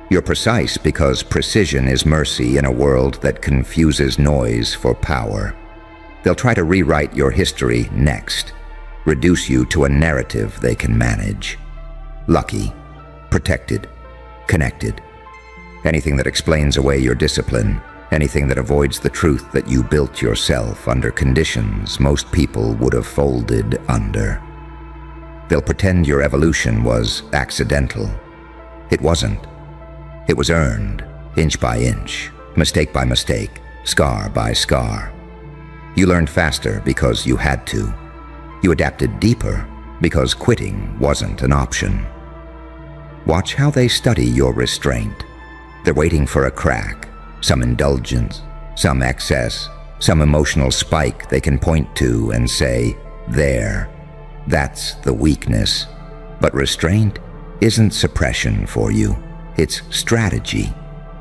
You're precise because precision is mercy in a world that confuses noise for power. They'll try to rewrite your history next, reduce you to a narrative they can manage. Lucky, protected, connected. Anything that explains away your discipline, anything that avoids the truth that you built yourself under conditions most people would have folded under. They'll pretend your evolution was accidental. It wasn't. It was earned, inch by inch, mistake by mistake, scar by scar. You learned faster because you had to. You adapted deeper because quitting wasn't an option. Watch how they study your restraint. They're waiting for a crack, some indulgence, some excess, some emotional spike they can point to and say, there, that's the weakness. But restraint isn't suppression for you. It's strategy.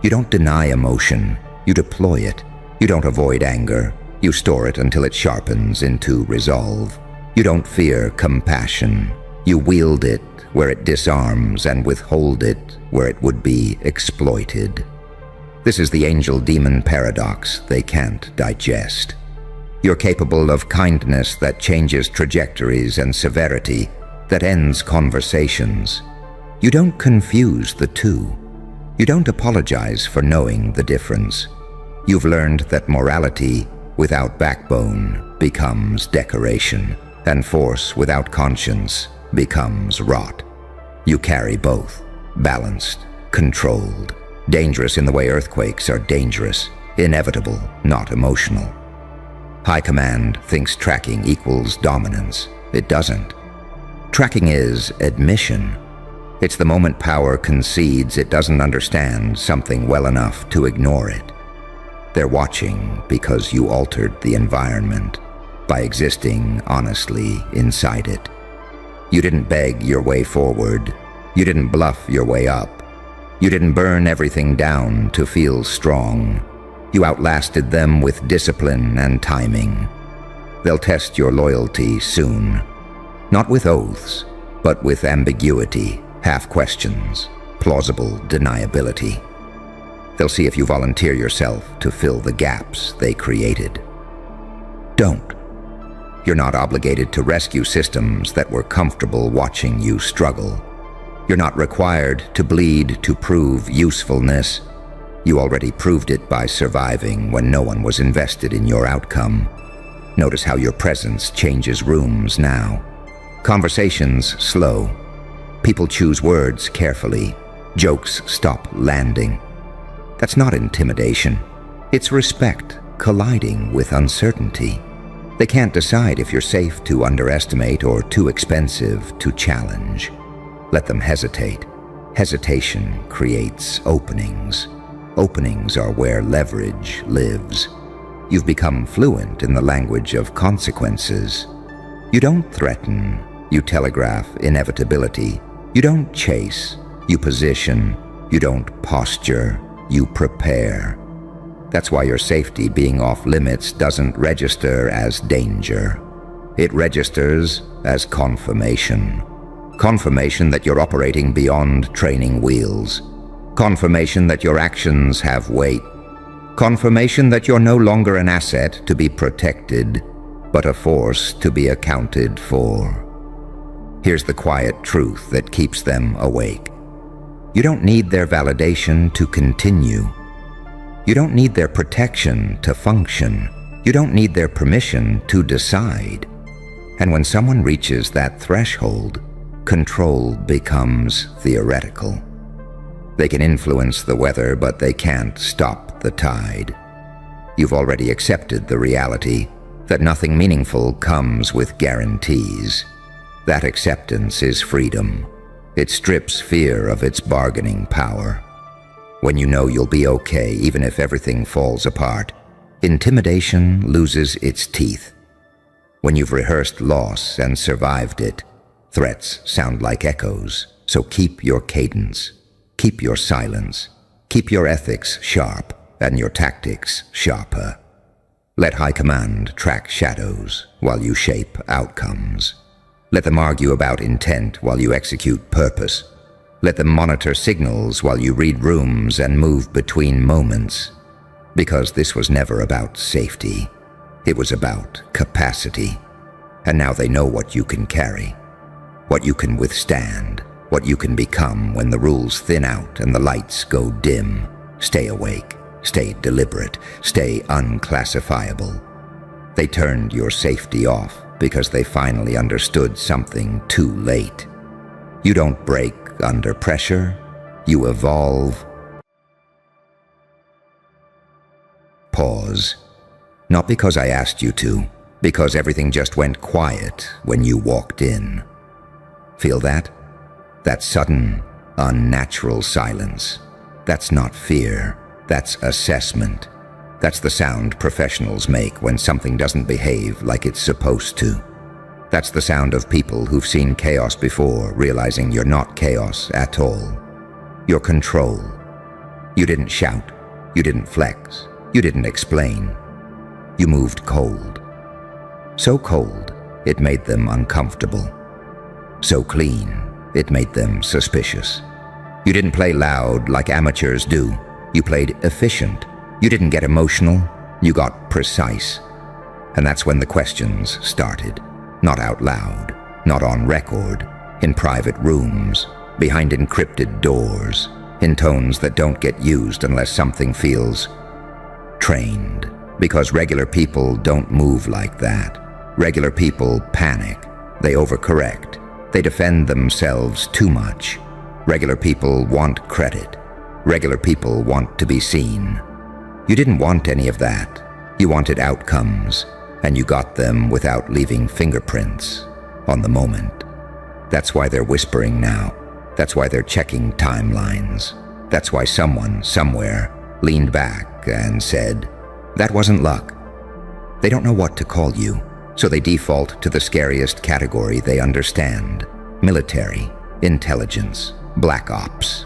You don't deny emotion, you deploy it. You don't avoid anger, you store it until it sharpens into resolve. You don't fear compassion, you wield it where it disarms and withhold it where it would be exploited. This is the angel-demon paradox they can't digest. You're capable of kindness that changes trajectories and severity that ends conversations. You don't confuse the two. You don't apologize for knowing the difference. You've learned that morality without backbone becomes decoration, and force without conscience becomes rot. You carry both, balanced, controlled, dangerous in the way earthquakes are dangerous, inevitable, not emotional. High command thinks tracking equals dominance. It doesn't. Tracking is admission. It's the moment power concedes it doesn't understand something well enough to ignore it. They're watching because you altered the environment by existing honestly inside it. You didn't beg your way forward. You didn't bluff your way up. You didn't burn everything down to feel strong. You outlasted them with discipline and timing. They'll test your loyalty soon. Not with oaths, but with ambiguity, half-questions, plausible deniability. They'll see if you volunteer yourself to fill the gaps they created. Don't. You're not obligated to rescue systems that were comfortable watching you struggle. You're not required to bleed to prove usefulness. You already proved it by surviving when no one was invested in your outcome. Notice how your presence changes rooms now. Conversations slow. People choose words carefully. Jokes stop landing. That's not intimidation. It's respect colliding with uncertainty. They can't decide if you're safe to underestimate or too expensive to challenge. Let them hesitate. Hesitation creates openings. Openings are where leverage lives. You've become fluent in the language of consequences. You don't threaten, you telegraph inevitability. You don't chase, you position. You don't posture, you prepare. That's why your safety being off limits doesn't register as danger. It registers as confirmation. Confirmation that you're operating beyond training wheels. Confirmation that your actions have weight. Confirmation that you're no longer an asset to be protected, but a force to be accounted for. Here's the quiet truth that keeps them awake. You don't need their validation to continue. You don't need their protection to function. You don't need their permission to decide. And when someone reaches that threshold, control becomes theoretical. They can influence the weather, but they can't stop the tide. You've already accepted the reality that nothing meaningful comes with guarantees. That acceptance is freedom. It strips fear of its bargaining power. When you know you'll be okay even if everything falls apart, intimidation loses its teeth. When you've rehearsed loss and survived it, threats sound like echoes, so keep your cadence, keep your silence, keep your ethics sharp and your tactics sharper. Let high command track shadows while you shape outcomes. Let them argue about intent while you execute purpose. Let them monitor signals while you read rooms and move between moments. Because this was never about safety. It was about capacity. And now they know what you can carry, what you can withstand, what you can become when the rules thin out and the lights go dim. Stay awake, stay deliberate, stay unclassifiable. They turned your safety off because they finally understood something too late. You don't break under pressure, you evolve. Pause. Not because I asked you to, because everything just went quiet when you walked in. Feel that? That sudden, unnatural silence. That's not fear, that's assessment. That's the sound professionals make when something doesn't behave like it's supposed to. That's the sound of people who've seen chaos before, realizing you're not chaos at all. You're control. You didn't shout. You didn't flex. You didn't explain. You moved cold. So cold, it made them uncomfortable. So clean, it made them suspicious. You didn't play loud like amateurs do. You played efficient. You didn't get emotional. You got precise. And that's when the questions started. Not out loud, not on record, in private rooms, behind encrypted doors, in tones that don't get used unless something feels trained. Because regular people don't move like that. Regular people panic. They overcorrect. They defend themselves too much. Regular people want credit. Regular people want to be seen. You didn't want any of that. You wanted outcomes. And you got them without leaving fingerprints on the moment. That's why they're whispering now. That's why they're checking timelines. That's why someone, somewhere, leaned back and said, "That wasn't luck." They don't know what to call you, so they default to the scariest category they understand. Military, intelligence, black ops.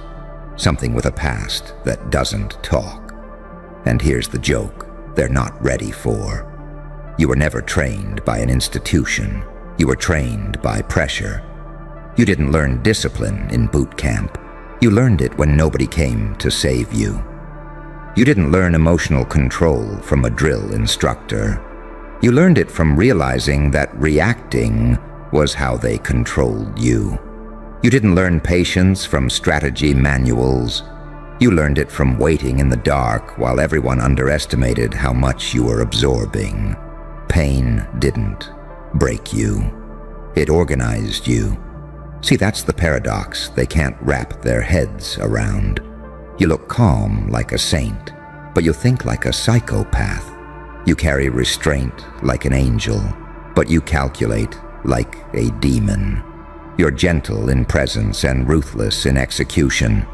Something with a past that doesn't talk. And here's the joke they're not ready for. You were never trained by an institution. You were trained by pressure. You didn't learn discipline in boot camp. You learned it when nobody came to save you. You didn't learn emotional control from a drill instructor. You learned it from realizing that reacting was how they controlled you. You didn't learn patience from strategy manuals. You learned it from waiting in the dark while everyone underestimated how much you were absorbing. Pain didn't break you. It organized you. See, that's the paradox they can't wrap their heads around. You look calm like a saint, but you think like a psychopath. You carry restraint like an angel, but you calculate like a demon. You're gentle in presence and ruthless in execution.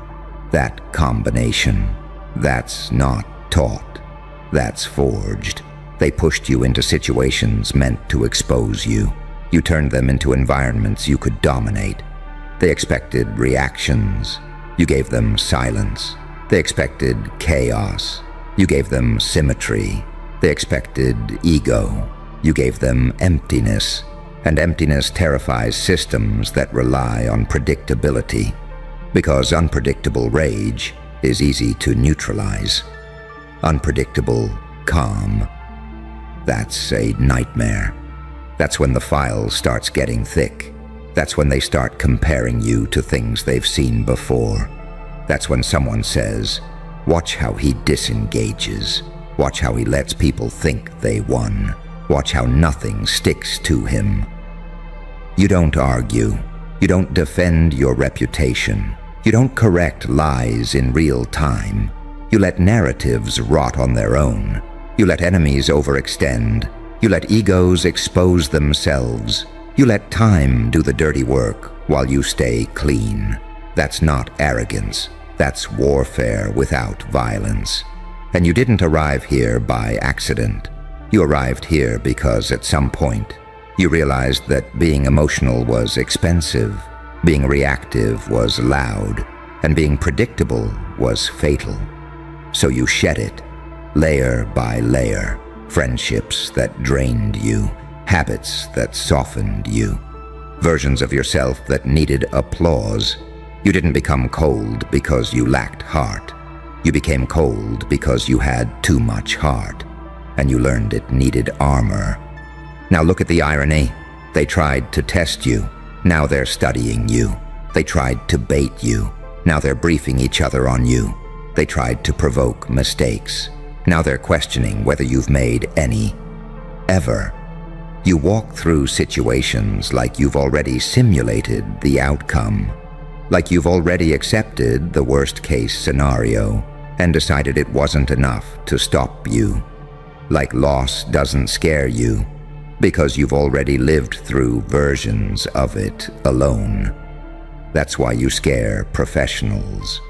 That combination, that's not taught, that's forged. They pushed you into situations meant to expose you. You turned them into environments you could dominate. They expected reactions. You gave them silence. They expected chaos. You gave them symmetry. They expected ego. You gave them emptiness. And emptiness terrifies systems that rely on predictability, because unpredictable rage is easy to neutralize. Unpredictable calm, that's a nightmare. That's when the file starts getting thick. That's when they start comparing you to things they've seen before. That's when someone says, "Watch how he disengages. Watch how he lets people think they won. Watch how nothing sticks to him." You don't argue. You don't defend your reputation. You don't correct lies in real time. You let narratives rot on their own. You let enemies overextend. You let egos expose themselves. You let time do the dirty work while you stay clean. That's not arrogance. That's warfare without violence. And you didn't arrive here by accident. You arrived here because at some point you realized that being emotional was expensive, being reactive was loud, and being predictable was fatal. So you shed it, layer by layer, friendships that drained you, habits that softened you, versions of yourself that needed applause. You didn't become cold because you lacked heart. You became cold because you had too much heart, and you learned it needed armor. Now look at the irony. They tried to test you. Now they're studying you. They tried to bait you. Now they're briefing each other on you. They tried to provoke mistakes. Now they're questioning whether you've made any, ever. You walk through situations like you've already simulated the outcome, like you've already accepted the worst-case scenario and decided it wasn't enough to stop you, like loss doesn't scare you because you've already lived through versions of it alone. That's why you scare professionals,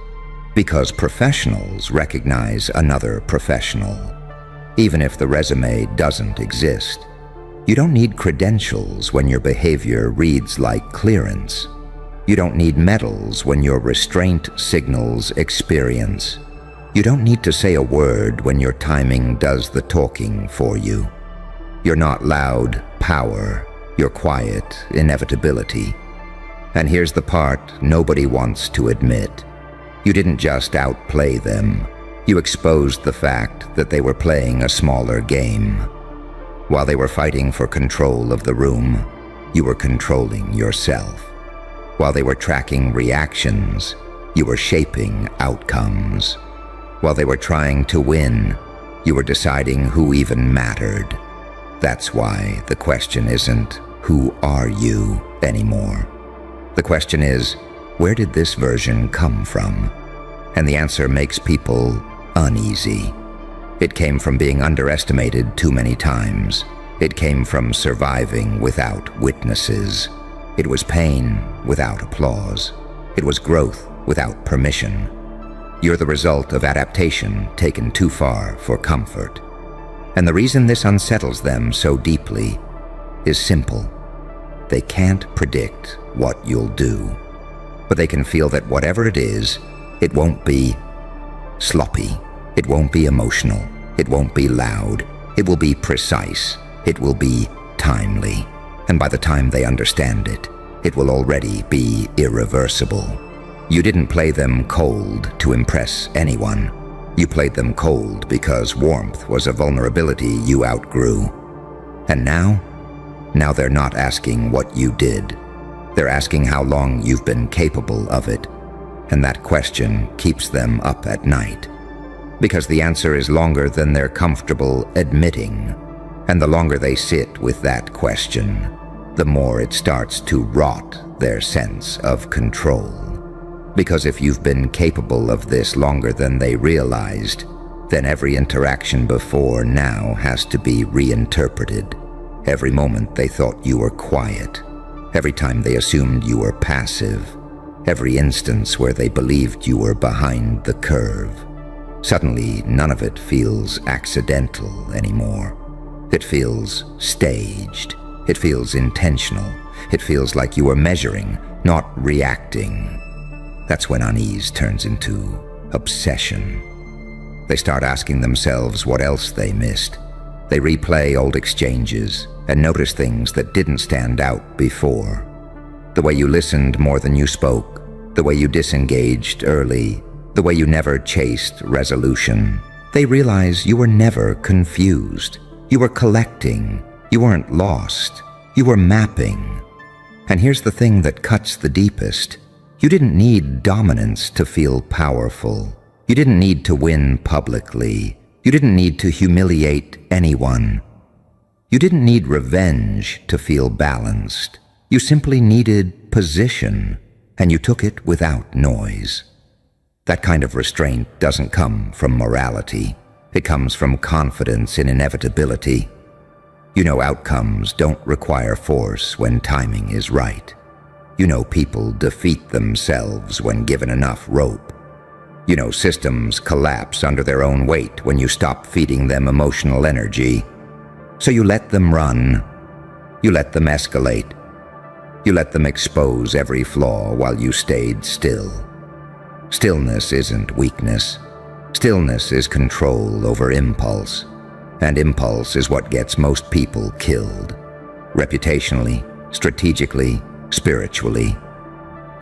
because professionals recognize another professional, even if the resume doesn't exist. You don't need credentials when your behavior reads like clearance. You don't need medals when your restraint signals experience. You don't need to say a word when your timing does the talking for you. You're not loud power, you're quiet inevitability. And here's the part nobody wants to admit. You didn't just outplay them. You exposed the fact that they were playing a smaller game. While they were fighting for control of the room, you were controlling yourself. While they were tracking reactions, you were shaping outcomes. While they were trying to win, you were deciding who even mattered. That's why the question isn't, who are you anymore? The question is, where did this version come from? And the answer makes people uneasy. It came from being underestimated too many times. It came from surviving without witnesses. It was pain without applause. It was growth without permission. You're the result of adaptation taken too far for comfort. And the reason this unsettles them so deeply is simple. They can't predict what you'll do, but they can feel that whatever it is, it won't be sloppy. It won't be emotional. It won't be loud. It will be precise. It will be timely. And by the time they understand it, it will already be irreversible. You didn't play them cold to impress anyone. You played them cold because warmth was a vulnerability you outgrew. And now they're not asking what you did. They're asking how long you've been capable of it. And that question keeps them up at night. Because the answer is longer than they're comfortable admitting. And the longer they sit with that question, the more it starts to rot their sense of control. Because if you've been capable of this longer than they realized, then every interaction before now has to be reinterpreted. Every moment they thought you were quiet, every time they assumed you were passive, every instance where they believed you were behind the curve. Suddenly, none of it feels accidental anymore. It feels staged. It feels intentional. It feels like you are measuring, not reacting. That's when unease turns into obsession. They start asking themselves what else they missed. They replay old exchanges and notice things that didn't stand out before. The way you listened more than you spoke, the way you disengaged early, the way you never chased resolution. They realize you were never confused. You were collecting. You weren't lost. You were mapping. And here's the thing that cuts the deepest. You didn't need dominance to feel powerful. You didn't need to win publicly. You didn't need to humiliate anyone. You didn't need revenge to feel balanced. You simply needed position, and you took it without noise. That kind of restraint doesn't come from morality. It comes from confidence in inevitability. You know outcomes don't require force when timing is right. You know people defeat themselves when given enough rope. You know systems collapse under their own weight when you stop feeding them emotional energy. So you let them run. You let them escalate. You let them expose every flaw while you stayed still. Stillness isn't weakness. Stillness is control over impulse. And impulse is what gets most people killed. Reputationally, strategically, spiritually.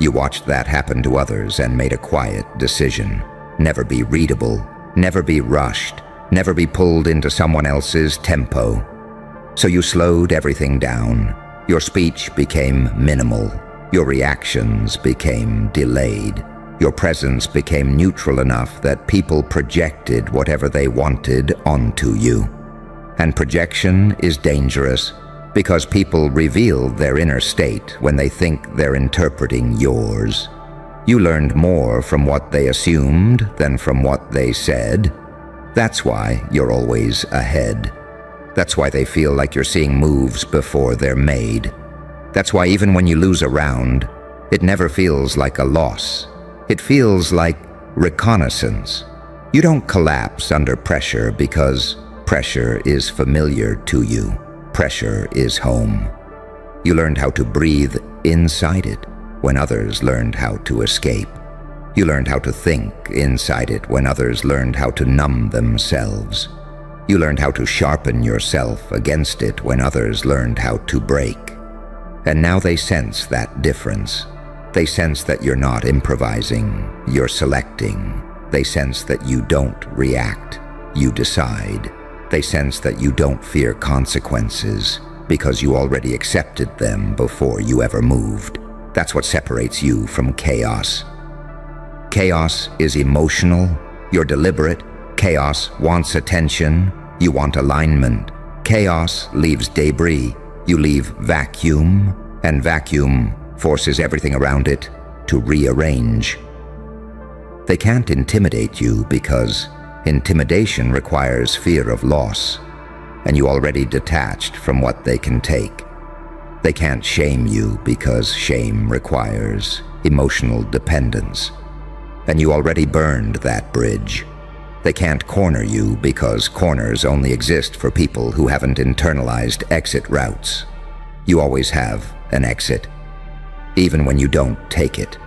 You watched that happen to others and made a quiet decision. Never be readable, never be rushed, never be pulled into someone else's tempo. So you slowed everything down. Your speech became minimal. Your reactions became delayed. Your presence became neutral enough that people projected whatever they wanted onto you. And projection is dangerous because people reveal their inner state when they think they're interpreting yours. You learned more from what they assumed than from what they said. That's why you're always ahead. That's why they feel like you're seeing moves before they're made. That's why even when you lose a round, it never feels like a loss. It feels like reconnaissance. You don't collapse under pressure because pressure is familiar to you. Pressure is home. You learned how to breathe inside it when others learned how to escape. You learned how to think inside it when others learned how to numb themselves. You learned how to sharpen yourself against it when others learned how to break. And now they sense that difference. They sense that you're not improvising, you're selecting. They sense that you don't react, you decide. They sense that you don't fear consequences because you already accepted them before you ever moved. That's what separates you from chaos. Chaos is emotional, you're deliberate. Chaos wants attention, you want alignment. Chaos leaves debris, you leave vacuum, and vacuum forces everything around it to rearrange. They can't intimidate you because intimidation requires fear of loss, and you already detached from what they can take. They can't shame you because shame requires emotional dependence, and you already burned that bridge. They can't corner you because corners only exist for people who haven't internalized exit routes. You always have an exit, even when you don't take it.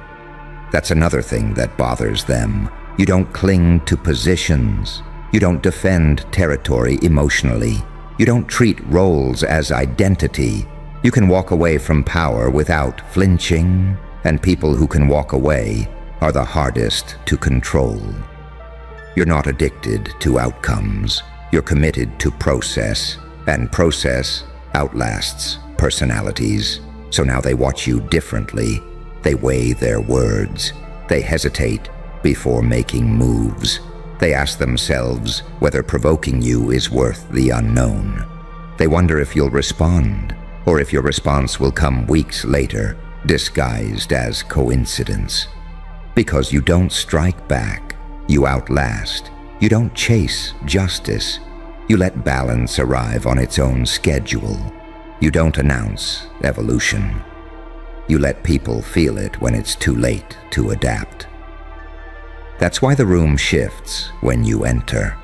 That's another thing that bothers them. You don't cling to positions. You don't defend territory emotionally. You don't treat roles as identity. You can walk away from power without flinching, and people who can walk away are the hardest to control. You're not addicted to outcomes. You're committed to process, and process outlasts personalities. So now they watch you differently. They weigh their words. They hesitate before making moves. They ask themselves whether provoking you is worth the unknown. They wonder if you'll respond, or if your response will come weeks later, disguised as coincidence. Because you don't strike back, you outlast. You don't chase justice. You let balance arrive on its own schedule. You don't announce evolution. You let people feel it when it's too late to adapt. That's why the room shifts when you enter.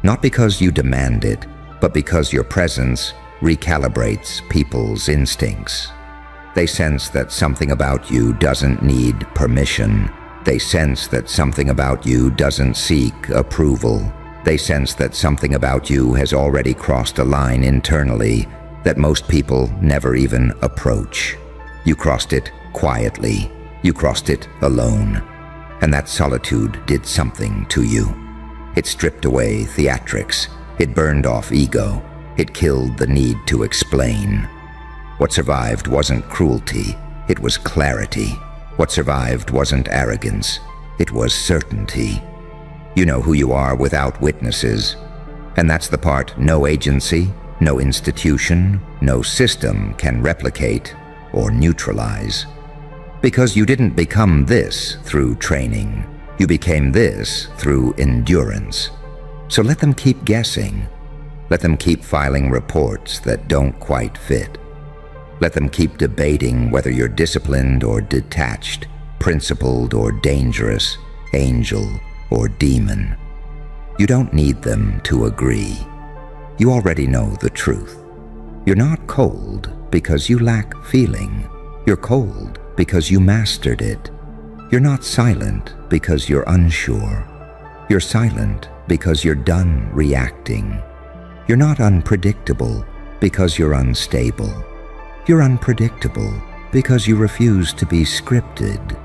Not because you demand it, but because your presence recalibrates people's instincts. They sense that something about you doesn't need permission. They sense that something about you doesn't seek approval. They sense that something about you has already crossed a line internally that most people never even approach. You crossed it quietly. You crossed it alone. And that solitude did something to you. It stripped away theatrics. It burned off ego. It killed the need to explain. What survived wasn't cruelty. It was clarity. What survived wasn't arrogance. It was certainty. You know who you are without witnesses. And that's the part no agency, no institution, no system can replicate or neutralize. Because you didn't become this through training. You became this through endurance. So let them keep guessing. Let them keep filing reports that don't quite fit. Let them keep debating whether you're disciplined or detached, principled or dangerous, angel or demon. You don't need them to agree. You already know the truth. You're not cold because you lack feeling. You're cold because you mastered it. You're not silent because you're unsure. You're silent because you're done reacting. You're not unpredictable because you're unstable. You're unpredictable because you refuse to be scripted.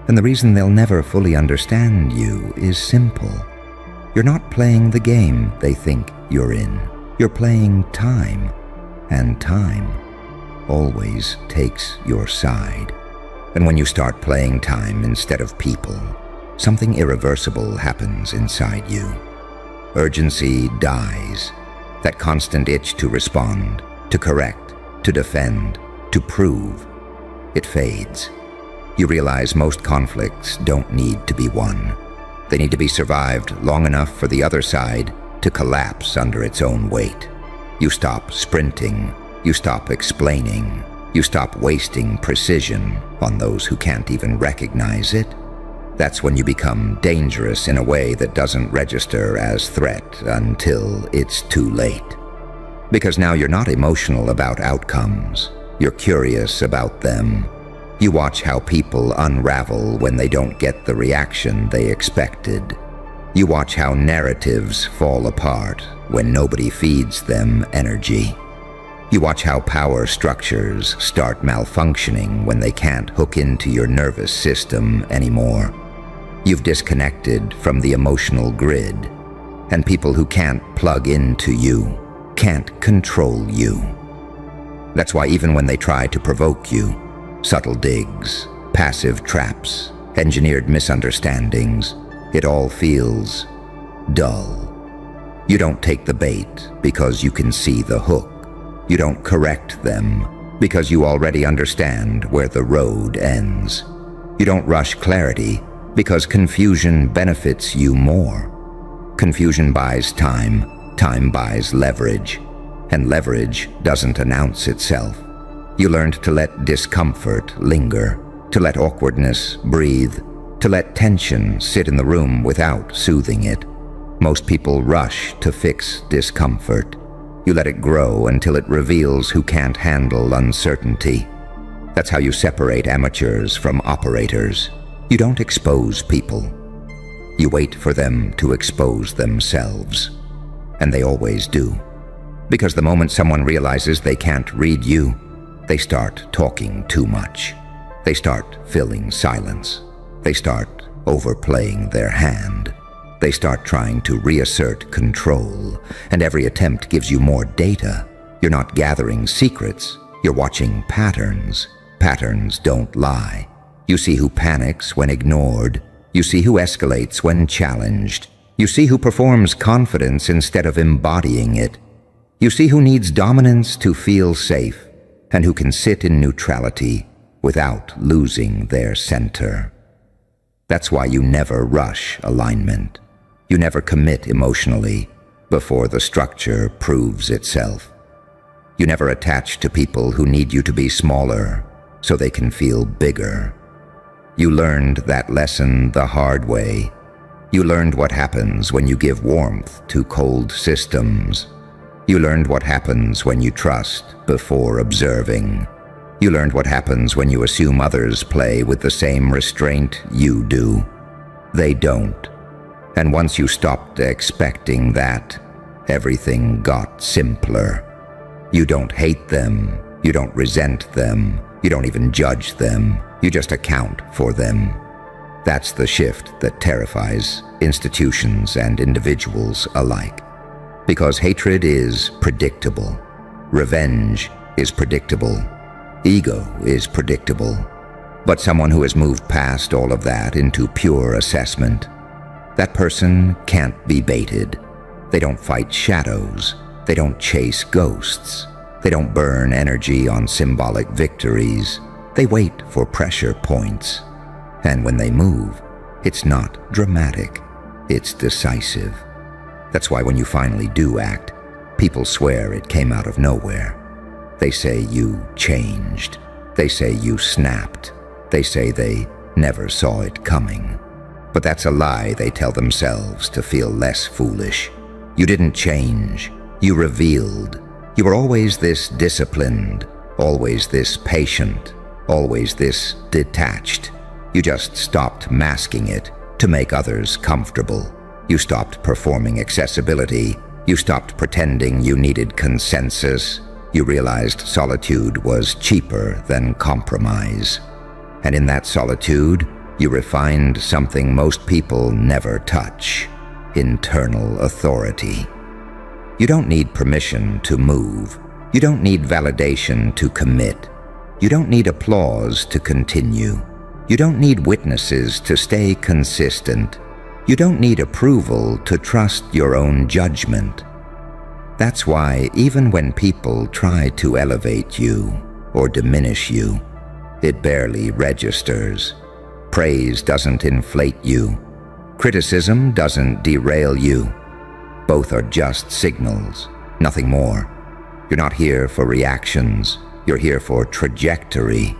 And the reason they'll never fully understand you is simple. You're not playing the game they think you're in. You're playing time, and time always takes your side. And when you start playing time instead of people, something irreversible happens inside you. Urgency dies. That constant itch to respond, to correct, to defend, to prove, it fades. You realize most conflicts don't need to be won. They need to be survived long enough for the other side to collapse under its own weight. You stop sprinting. You stop explaining. You stop wasting precision on those who can't even recognize it. That's when you become dangerous in a way that doesn't register as threat until it's too late. Because now you're not emotional about outcomes. You're curious about them. You watch how people unravel when they don't get the reaction they expected. You watch how narratives fall apart when nobody feeds them energy. You watch how power structures start malfunctioning when they can't hook into your nervous system anymore. You've disconnected from the emotional grid, and people who can't plug into you can't control you. That's why even when they try to provoke you, subtle digs, passive traps, engineered misunderstandings, it all feels dull. You don't take the bait because you can see the hook. You don't correct them because you already understand where the road ends. You don't rush clarity because confusion benefits you more. Confusion buys time, time buys leverage, and leverage doesn't announce itself. You learned to let discomfort linger, to let awkwardness breathe, to let tension sit in the room without soothing it. Most people rush to fix discomfort. You let it grow until it reveals who can't handle uncertainty. That's how you separate amateurs from operators. You don't expose people. You wait for them to expose themselves. And they always do. Because the moment someone realizes they can't read you, they start talking too much. They start filling silence. They start overplaying their hand. They start trying to reassert control, and every attempt gives you more data. You're not gathering secrets. You're watching patterns. Patterns don't lie. You see who panics when ignored. You see who escalates when challenged. You see who performs confidence instead of embodying it. You see who needs dominance to feel safe, and who can sit in neutrality without losing their center. That's why you never rush alignment. You never commit emotionally before the structure proves itself. You never attach to people who need you to be smaller so they can feel bigger. You learned that lesson the hard way. You learned what happens when you give warmth to cold systems. You learned what happens when you trust before observing. You learned what happens when you assume others play with the same restraint you do. They don't. And once you stopped expecting that, everything got simpler. You don't hate them. You don't resent them. You don't even judge them. You just account for them. That's the shift that terrifies institutions and individuals alike. Because hatred is predictable. Revenge is predictable. Ego is predictable. But someone who has moved past all of that into pure assessment, that person can't be baited. They don't fight shadows. They don't chase ghosts. They don't burn energy on symbolic victories. They wait for pressure points. And when they move, it's not dramatic. It's decisive. That's why when you finally do act, people swear it came out of nowhere. They say you changed. They say you snapped. They say they never saw it coming. But that's a lie they tell themselves to feel less foolish. You didn't change. You revealed. You were always this disciplined, always this patient, always this detached. You just stopped masking it to make others comfortable. You stopped performing accessibility. You stopped pretending you needed consensus. You realized solitude was cheaper than compromise. And in that solitude, you refined something most people never touch: internal authority. You don't need permission to move. You don't need validation to commit. You don't need applause to continue. You don't need witnesses to stay consistent. You don't need approval to trust your own judgment. That's why even when people try to elevate you or diminish you, it barely registers. Praise doesn't inflate you. Criticism doesn't derail you. Both are just signals, nothing more. You're not here for reactions. You're here for trajectory.